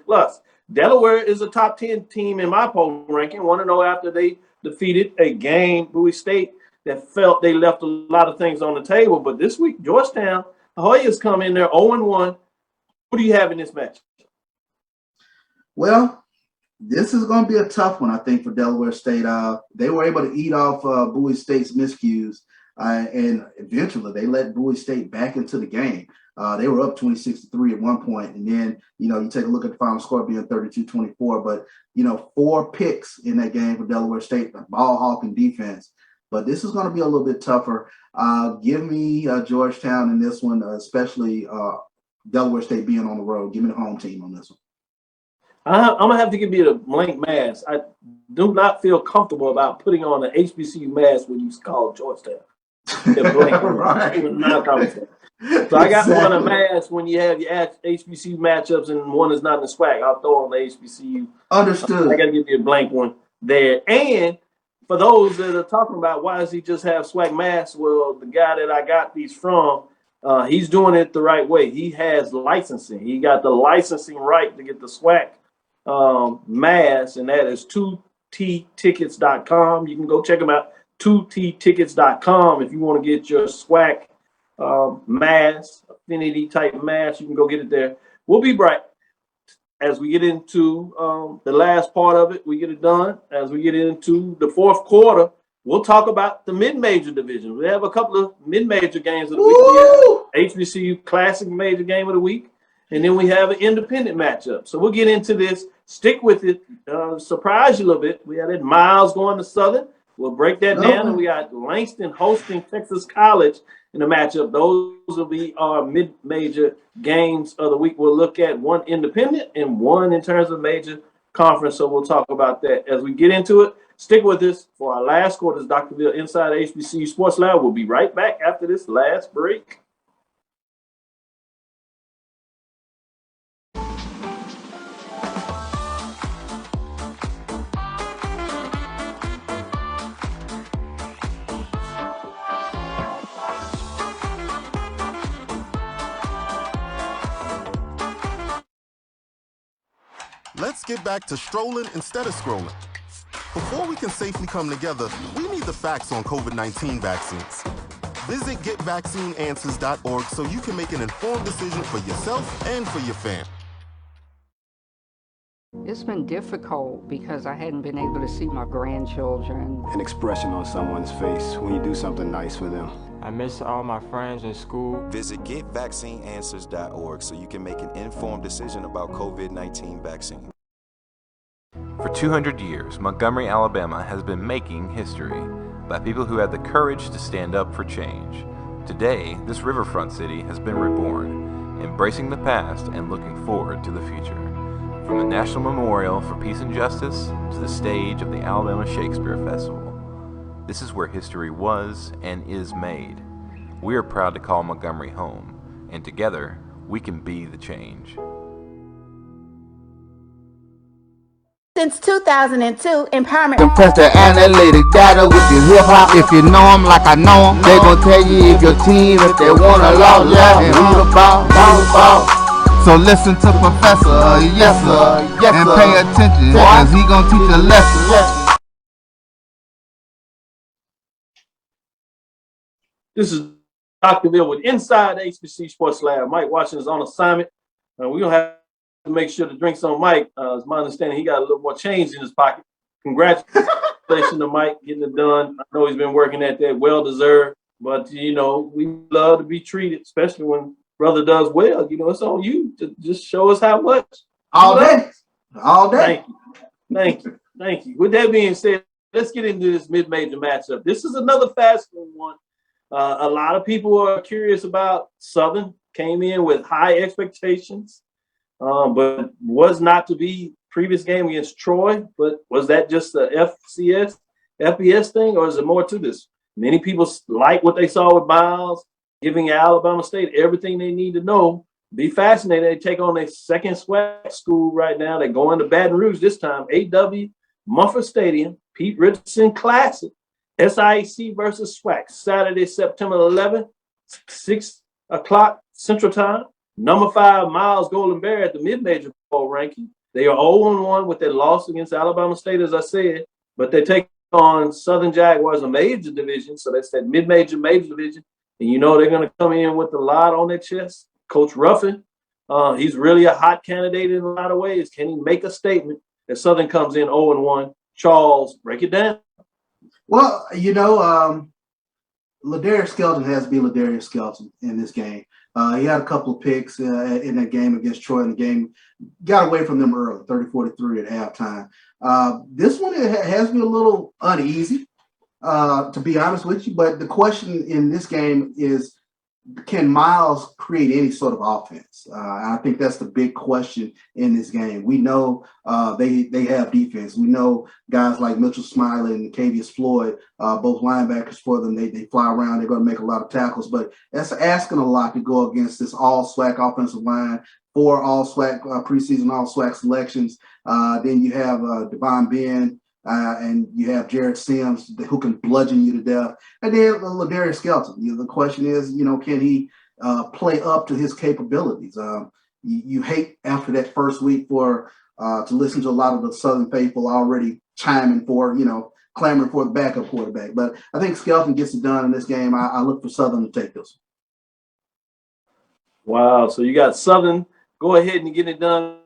Delaware is a top 10 team in my poll ranking. Want to know after they defeated a game, Bowie State, that felt they left a lot of things on the table. But this week, Georgetown, Hoyas come in there 0-1. Who do you have in this match? Well, this is going to be a tough one, I think, for Delaware State. They were able to eat off Bowie State's miscues, and eventually they let Bowie State back into the game. They were up 26-3 at one point, and then, you take a look at the final score being 32-24. But, 4 picks in that game for Delaware State, ball hawking defense. But this is going to be a little bit tougher. Give me Georgetown in this one, especially Delaware State being on the road. Give me the home team on this one. I'm going to have to give you the blank mask. I do not feel comfortable about putting on an HBCU mask when you call Georgetown. Right. Not comfortable. So I got one of mask when you have your HBCU matchups and one is not in the SWAC. I'll throw on the HBCU. Understood. I got to give you a blank one there. And for those that are talking about why does he just have SWAC masks, well, the guy that I got these from, he's doing it the right way. He has licensing. He got the licensing right to get the SWAC mask, and that is 2ttickets.com. You can go check them out, 2ttickets.com. If you want to get your SWAC mask, affinity type mask, you can go get it there. We'll be bright as we get into the last part of it. We get it done. As we get into the fourth quarter, we'll talk about the mid-major division. We have a couple of mid-major games of the week. We have HBCU Classic Major Game of the Week, and then we have an independent matchup. So we'll get into this. Stick with it. Surprise you a little bit. We had it Miles going to Southern. We'll break that down, and we got Langston hosting Texas College in the matchup. Those will be our mid-major games of the week. We'll look at one independent and one in terms of major conference. So we'll talk about that as we get into it. Stick with us for our last quarter's Dr. Bill Inside HBCU Sports Lab. We'll be right back after this last break. Let's get back to strolling instead of scrolling. Before we can safely come together, we need the facts on COVID-19 vaccines. Visit getvaccineanswers.org so you can make an informed decision for yourself and for your family. It's been difficult because I hadn't been able to see my grandchildren. An expression on someone's face when you do something nice for them. I miss all my friends in school. Visit getvaccineanswers.org so you can make an informed decision about COVID-19 vaccine. For 200 years, Montgomery, Alabama has been making history by people who had the courage to stand up for change. Today, this riverfront city has been reborn, embracing the past and looking forward to the future. From the National Memorial for Peace and Justice to the stage of the Alabama Shakespeare Festival, this is where history was and is made. We are proud to call Montgomery home, and together, we can be the change. Since 2002, empowerment. Compress the analytic data with your hip hop. If you know them like I know them, they gon' tell you if your team, if they wanna lose, and who the ball, So listen to Professor, yes sir, and pay attention, cause he gon' teach a lesson. This is Dr. Bill with Inside HBCU Sports Lab. Mike Washington's on assignment. We're going to have to make sure the drinks on Mike. It's my understanding he got a little more change in his pocket. Congratulations to Mike getting it done. I know he's been working at that, well-deserved. But, you know, we love to be treated, especially when brother does well. You know, it's on you to just show us how much. All day. All day. Thank you. Thank you. With that being said, let's get into this mid-major matchup. This is another fast one. A lot of people are curious about Southern. Came in with high expectations, but was not to be previous game against Troy. But was that just the FBS thing, or is there more to this? Many people like what they saw with Miles, giving Alabama State everything they need to know. Be fascinated. They take on their second SWAC school right now. They're going to Baton Rouge this time. 8W, Mumford Stadium, Pete Richardson Classic. SIAC versus SWAC, Saturday, September 11th, 6 o'clock Central Time. Number 5, Miles Golden Bear at the mid-major poll ranking. They are 0-1 with their loss against Alabama State, as I said, but they take on Southern Jaguars, a major division, so that's that mid-major, major division. And you know they're going to come in with a lot on their chest. Coach Ruffin, he's really a hot candidate in a lot of ways. Can he make a statement if Southern comes in 0-1? Charles, break it down. Well, you know, Ladarius Skelton has to be Ladarius Skelton in this game. He had a couple of picks in that game against Troy, and the game got away from them early, 30-43 at halftime. This one has me a little uneasy, to be honest with you. But the question in this game is, can Miles create any sort of offense? I think that's the big question in this game. We know they have defense. We know guys like Mitchell Smiley and Cavius Floyd, both linebackers for them. They fly around. They're going to make a lot of tackles, but that's asking a lot to go against this all-SWAC offensive line, 4 all-SWAC preseason all-SWAC selections. Then you have Devon Ben, and you have Jared Sims who can bludgeon you to death, and then Ladarius Skelton. The question is, can he play up to his capabilities? You hate after that first week to listen to a lot of the Southern faithful already chiming for, clamoring for the backup quarterback. But I think Skelton gets it done in this game. I look for Southern to take this. Wow. So you got Southern go ahead and get it done.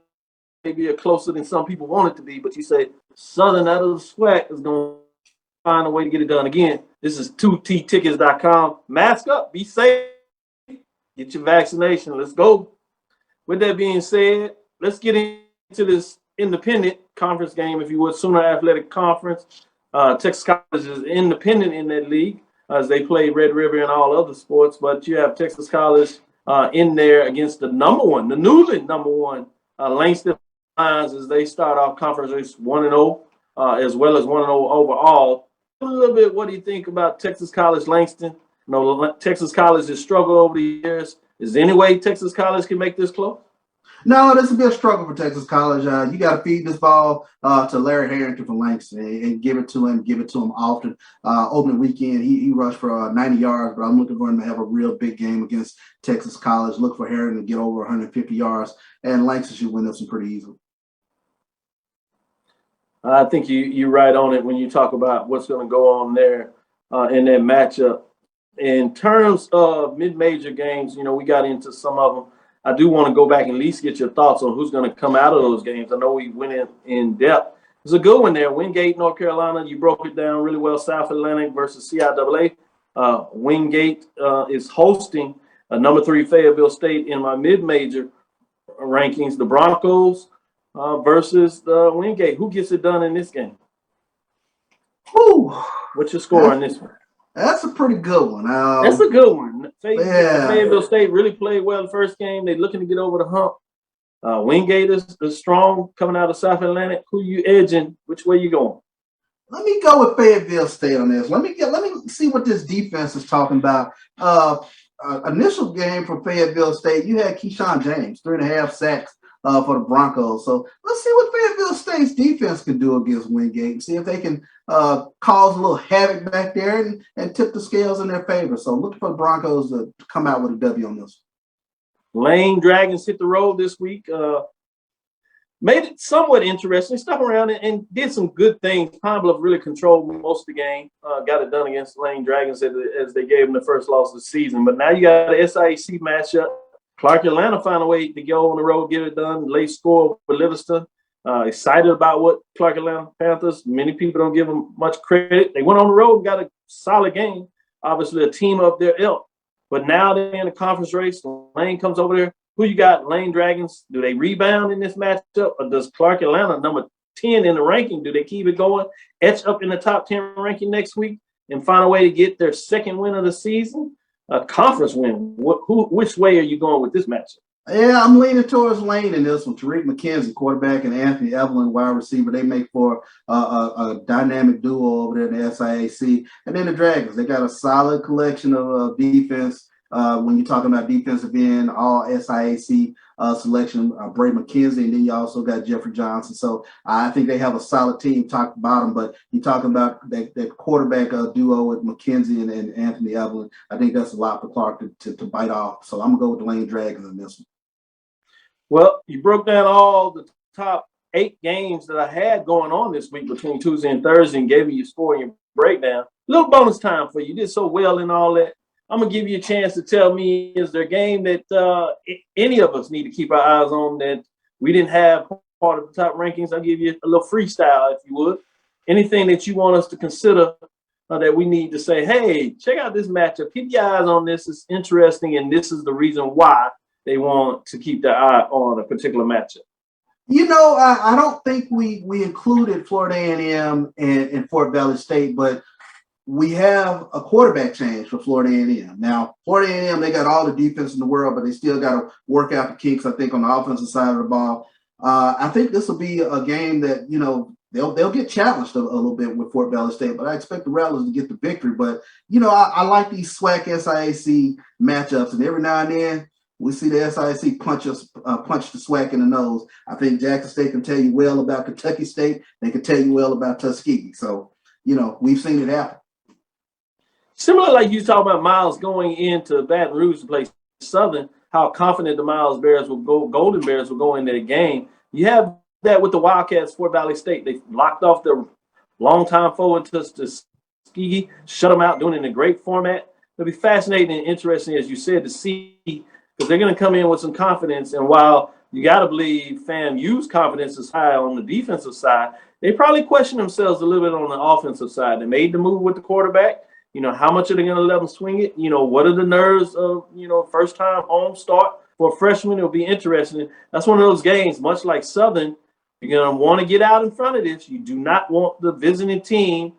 Maybe closer than some people want it to be, but you say Southern out of the SWAC is going to find a way to get it done. Again, this is 2ttickets.com. Mask up. Be safe. Get your vaccination. Let's go. With that being said, let's get into this independent conference game, if you would. Sooner Athletic Conference. Texas College is independent in that league as they play Red River and all other sports, but you have Texas College in there against the newly number one Langston Lions as they start off conference race 1-0, as well as 1-0 overall. A little bit, what do you think about Texas College Langston? Texas College has struggled over the years. Is there any way Texas College can make this close? No, this will be a struggle for Texas College. You got to feed this ball to Larry Harrington from Langston and give it to him often. Opening weekend, he rushed for 90 yards, but I'm looking for him to have a real big game against Texas College. Look for Harrington to get over 150 yards, and Langston should win this one pretty easily. I think you're right on it when you talk about what's going to go on there in that matchup. In terms of mid-major games, we got into some of them. I do want to go back and at least get your thoughts on who's going to come out of those games. I know we went in depth. There's a good one there. Wingate, North Carolina. You broke it down really well. South Atlantic versus CIAA. Wingate is hosting number 3 Fayetteville State in my mid-major rankings. The Broncos versus Wingate. Who gets it done in this game? What's your score on this one? That's a pretty good one. That's a good one. Fayetteville State really played well the first game. They're looking to get over the hump. Wingate is strong coming out of South Atlantic. Who you edging? Which way you going? Let me go with Fayetteville State on this. Let me see what this defense is talking about. Initial game for Fayetteville State, you had Keyshawn James, 3.5 sacks for the Broncos. So let's see what Fayetteville State's defense can do against Wingate and see if they can cause a little havoc back there and tip the scales in their favor. So look for the Broncos to come out with a W on this. Lane Dragons hit the road this week. Made it somewhat interesting. Stuck around and did some good things. Pine Bluff really controlled most of the game. Got it done against Lane Dragons as they gave them the first loss of the season. But now you got an SIAC matchup. Clark Atlanta found a way to go on the road, get it done. Late score with Livingston. Excited about what Clark Atlanta Panthers. Many people don't give them much credit. They went on the road and got a solid game. Obviously, a team up their ilk. But now they're in a conference race. Lane comes over there. Who you got? Lane Dragons. Do they rebound in this matchup? Or does Clark Atlanta, number 10 in the ranking, do they keep it going? Etch up in the top 10 ranking next week and find a way to get their second win of the season? A conference win. Which way are you going with this matchup? Yeah, I'm leaning towards Lane in this one. Tariq McKenzie, quarterback, and Anthony Evelyn, wide receiver. They make for a dynamic duo over there in the SIAC. And then the Dragons, they got a solid collection of defense. When you're talking about defensive end, all SIAC selection, Bray McKenzie, and then you also got Jeffrey Johnson. So I think they have a solid team top to bottom, but you're talking about that quarterback duo with McKenzie and Anthony Evelyn. I think that's a lot for Clark to bite off. So I'm going to go with the Lane Dragons in this one. Well, you broke down all the top 8 games that I had going on this week between Tuesday and Thursday and gave me your score and your breakdown. Little bonus time for you. You did so well in all that. I'm going to give you a chance to tell me, is there a game that any of us need to keep our eyes on that we didn't have part of the top rankings? I'll give you a little freestyle, if you would. Anything that you want us to consider that we need to say, hey, check out this matchup. Keep your eyes on this. It's interesting, and this is the reason why they want to keep their eye on a particular matchup. I don't think we included Florida A&M and Fort Valley State, but we have a quarterback change for Florida A&M. Now, Florida A&M, they got all the defense in the world, but they still got to work out the kinks, I think, on the offensive side of the ball. I think this will be a game that, they'll get challenged a little bit with Fort Valley State, but I expect the Rattlers to get the victory. But, I like these SWAC SIAC matchups, and every now and then, We see the SIAC punch the SWAC in the nose. I think Jackson State can tell you well about Kentucky State. They can tell you well about Tuskegee. So, we've seen it happen. Similar like you talking about Miles going into Baton Rouge to play Southern, how confident the Golden Bears will go in that game. You have that with the Wildcats, Fort Valley State. They locked off their longtime forward to Tuskegee, shut them out, doing it in a great format. It'll be fascinating and interesting, as you said, to see, because they're going to come in with some confidence. And while you got to believe FAMU's confidence is high on the defensive side, they probably question themselves a little bit on the offensive side. They made the move with the quarterback. How much are they going to let them swing it? What are the nerves of, first-time home start for a freshman? It'll be interesting. That's one of those games, much like Southern, you're going to want to get out in front of this. You do not want the visiting team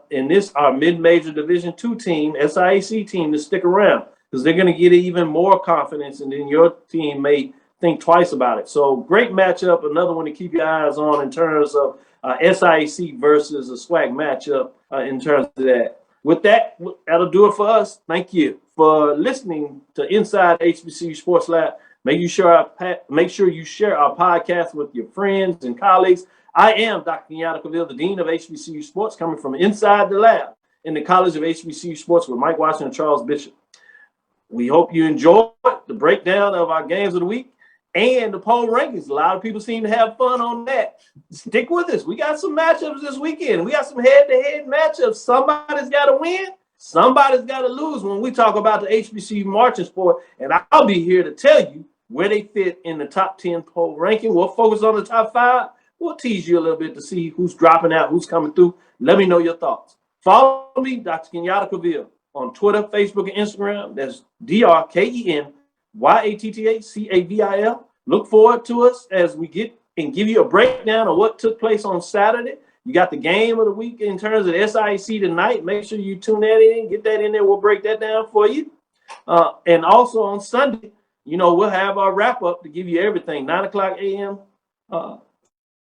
in this, our mid-major Division II team, SIAC team, to stick around, because they're going to get even more confidence, and then your team may think twice about it. So great matchup, another one to keep your eyes on in terms of SIAC versus a SWAC matchup in terms of that. With that, that'll do it for us. Thank you for listening to Inside HBCU Sports Lab. Make sure you share our podcast with your friends and colleagues. I am Dr. Kenyatta Cavil, the Dean of HBCU Sports, coming from inside the lab in the College of HBCU Sports with Mike Washington and Charles Bishop. We hope you enjoyed the breakdown of our games of the week and the poll rankings. A lot of people seem to have fun on that. Stick with us. We got some matchups this weekend. We got some head-to-head matchups. Somebody's got to win. Somebody's got to lose when we talk about the HBCU marching sport. And I'll be here to tell you where they fit in the top 10 poll ranking. We'll focus on the top 5. We'll tease you a little bit to see who's dropping out, who's coming through. Let me know your thoughts. Follow me, Dr. Kenyatta Cavil, on Twitter, Facebook, and Instagram. That's DrKenyattCavil. Look forward to us as we get and give you a breakdown of what took place on Saturday. You got the game of the week in terms of the SIAC tonight. Make sure you tune that in, get that in there. We'll break that down for you. And also on Sunday, we'll have our wrap-up to give you everything, 9 o'clock a.m.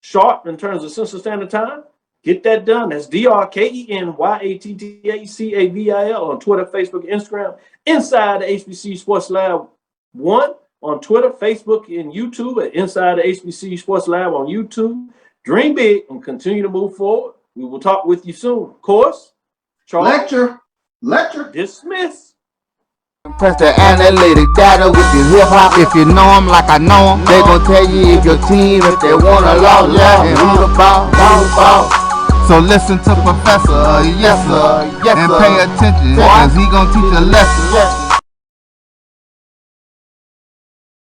Sharp in terms of Central Standard Time. Get that done. That's DrKenyattCavil on Twitter, Facebook, and Instagram. Inside the HBCU Sports Lab 1 on Twitter, Facebook, and YouTube at Inside the HBCU Sports Lab on YouTube. Dream big and continue to move forward. We will talk with you soon. Of course, Charles. Lecture. Dismiss. Test the analytic data with your hip hop. If you know them like I know them, they gon' tell you if your team, if they want to lose, and who the ball. So listen to Professor, yes sir, and pay attention, cause he gon' teach a lesson.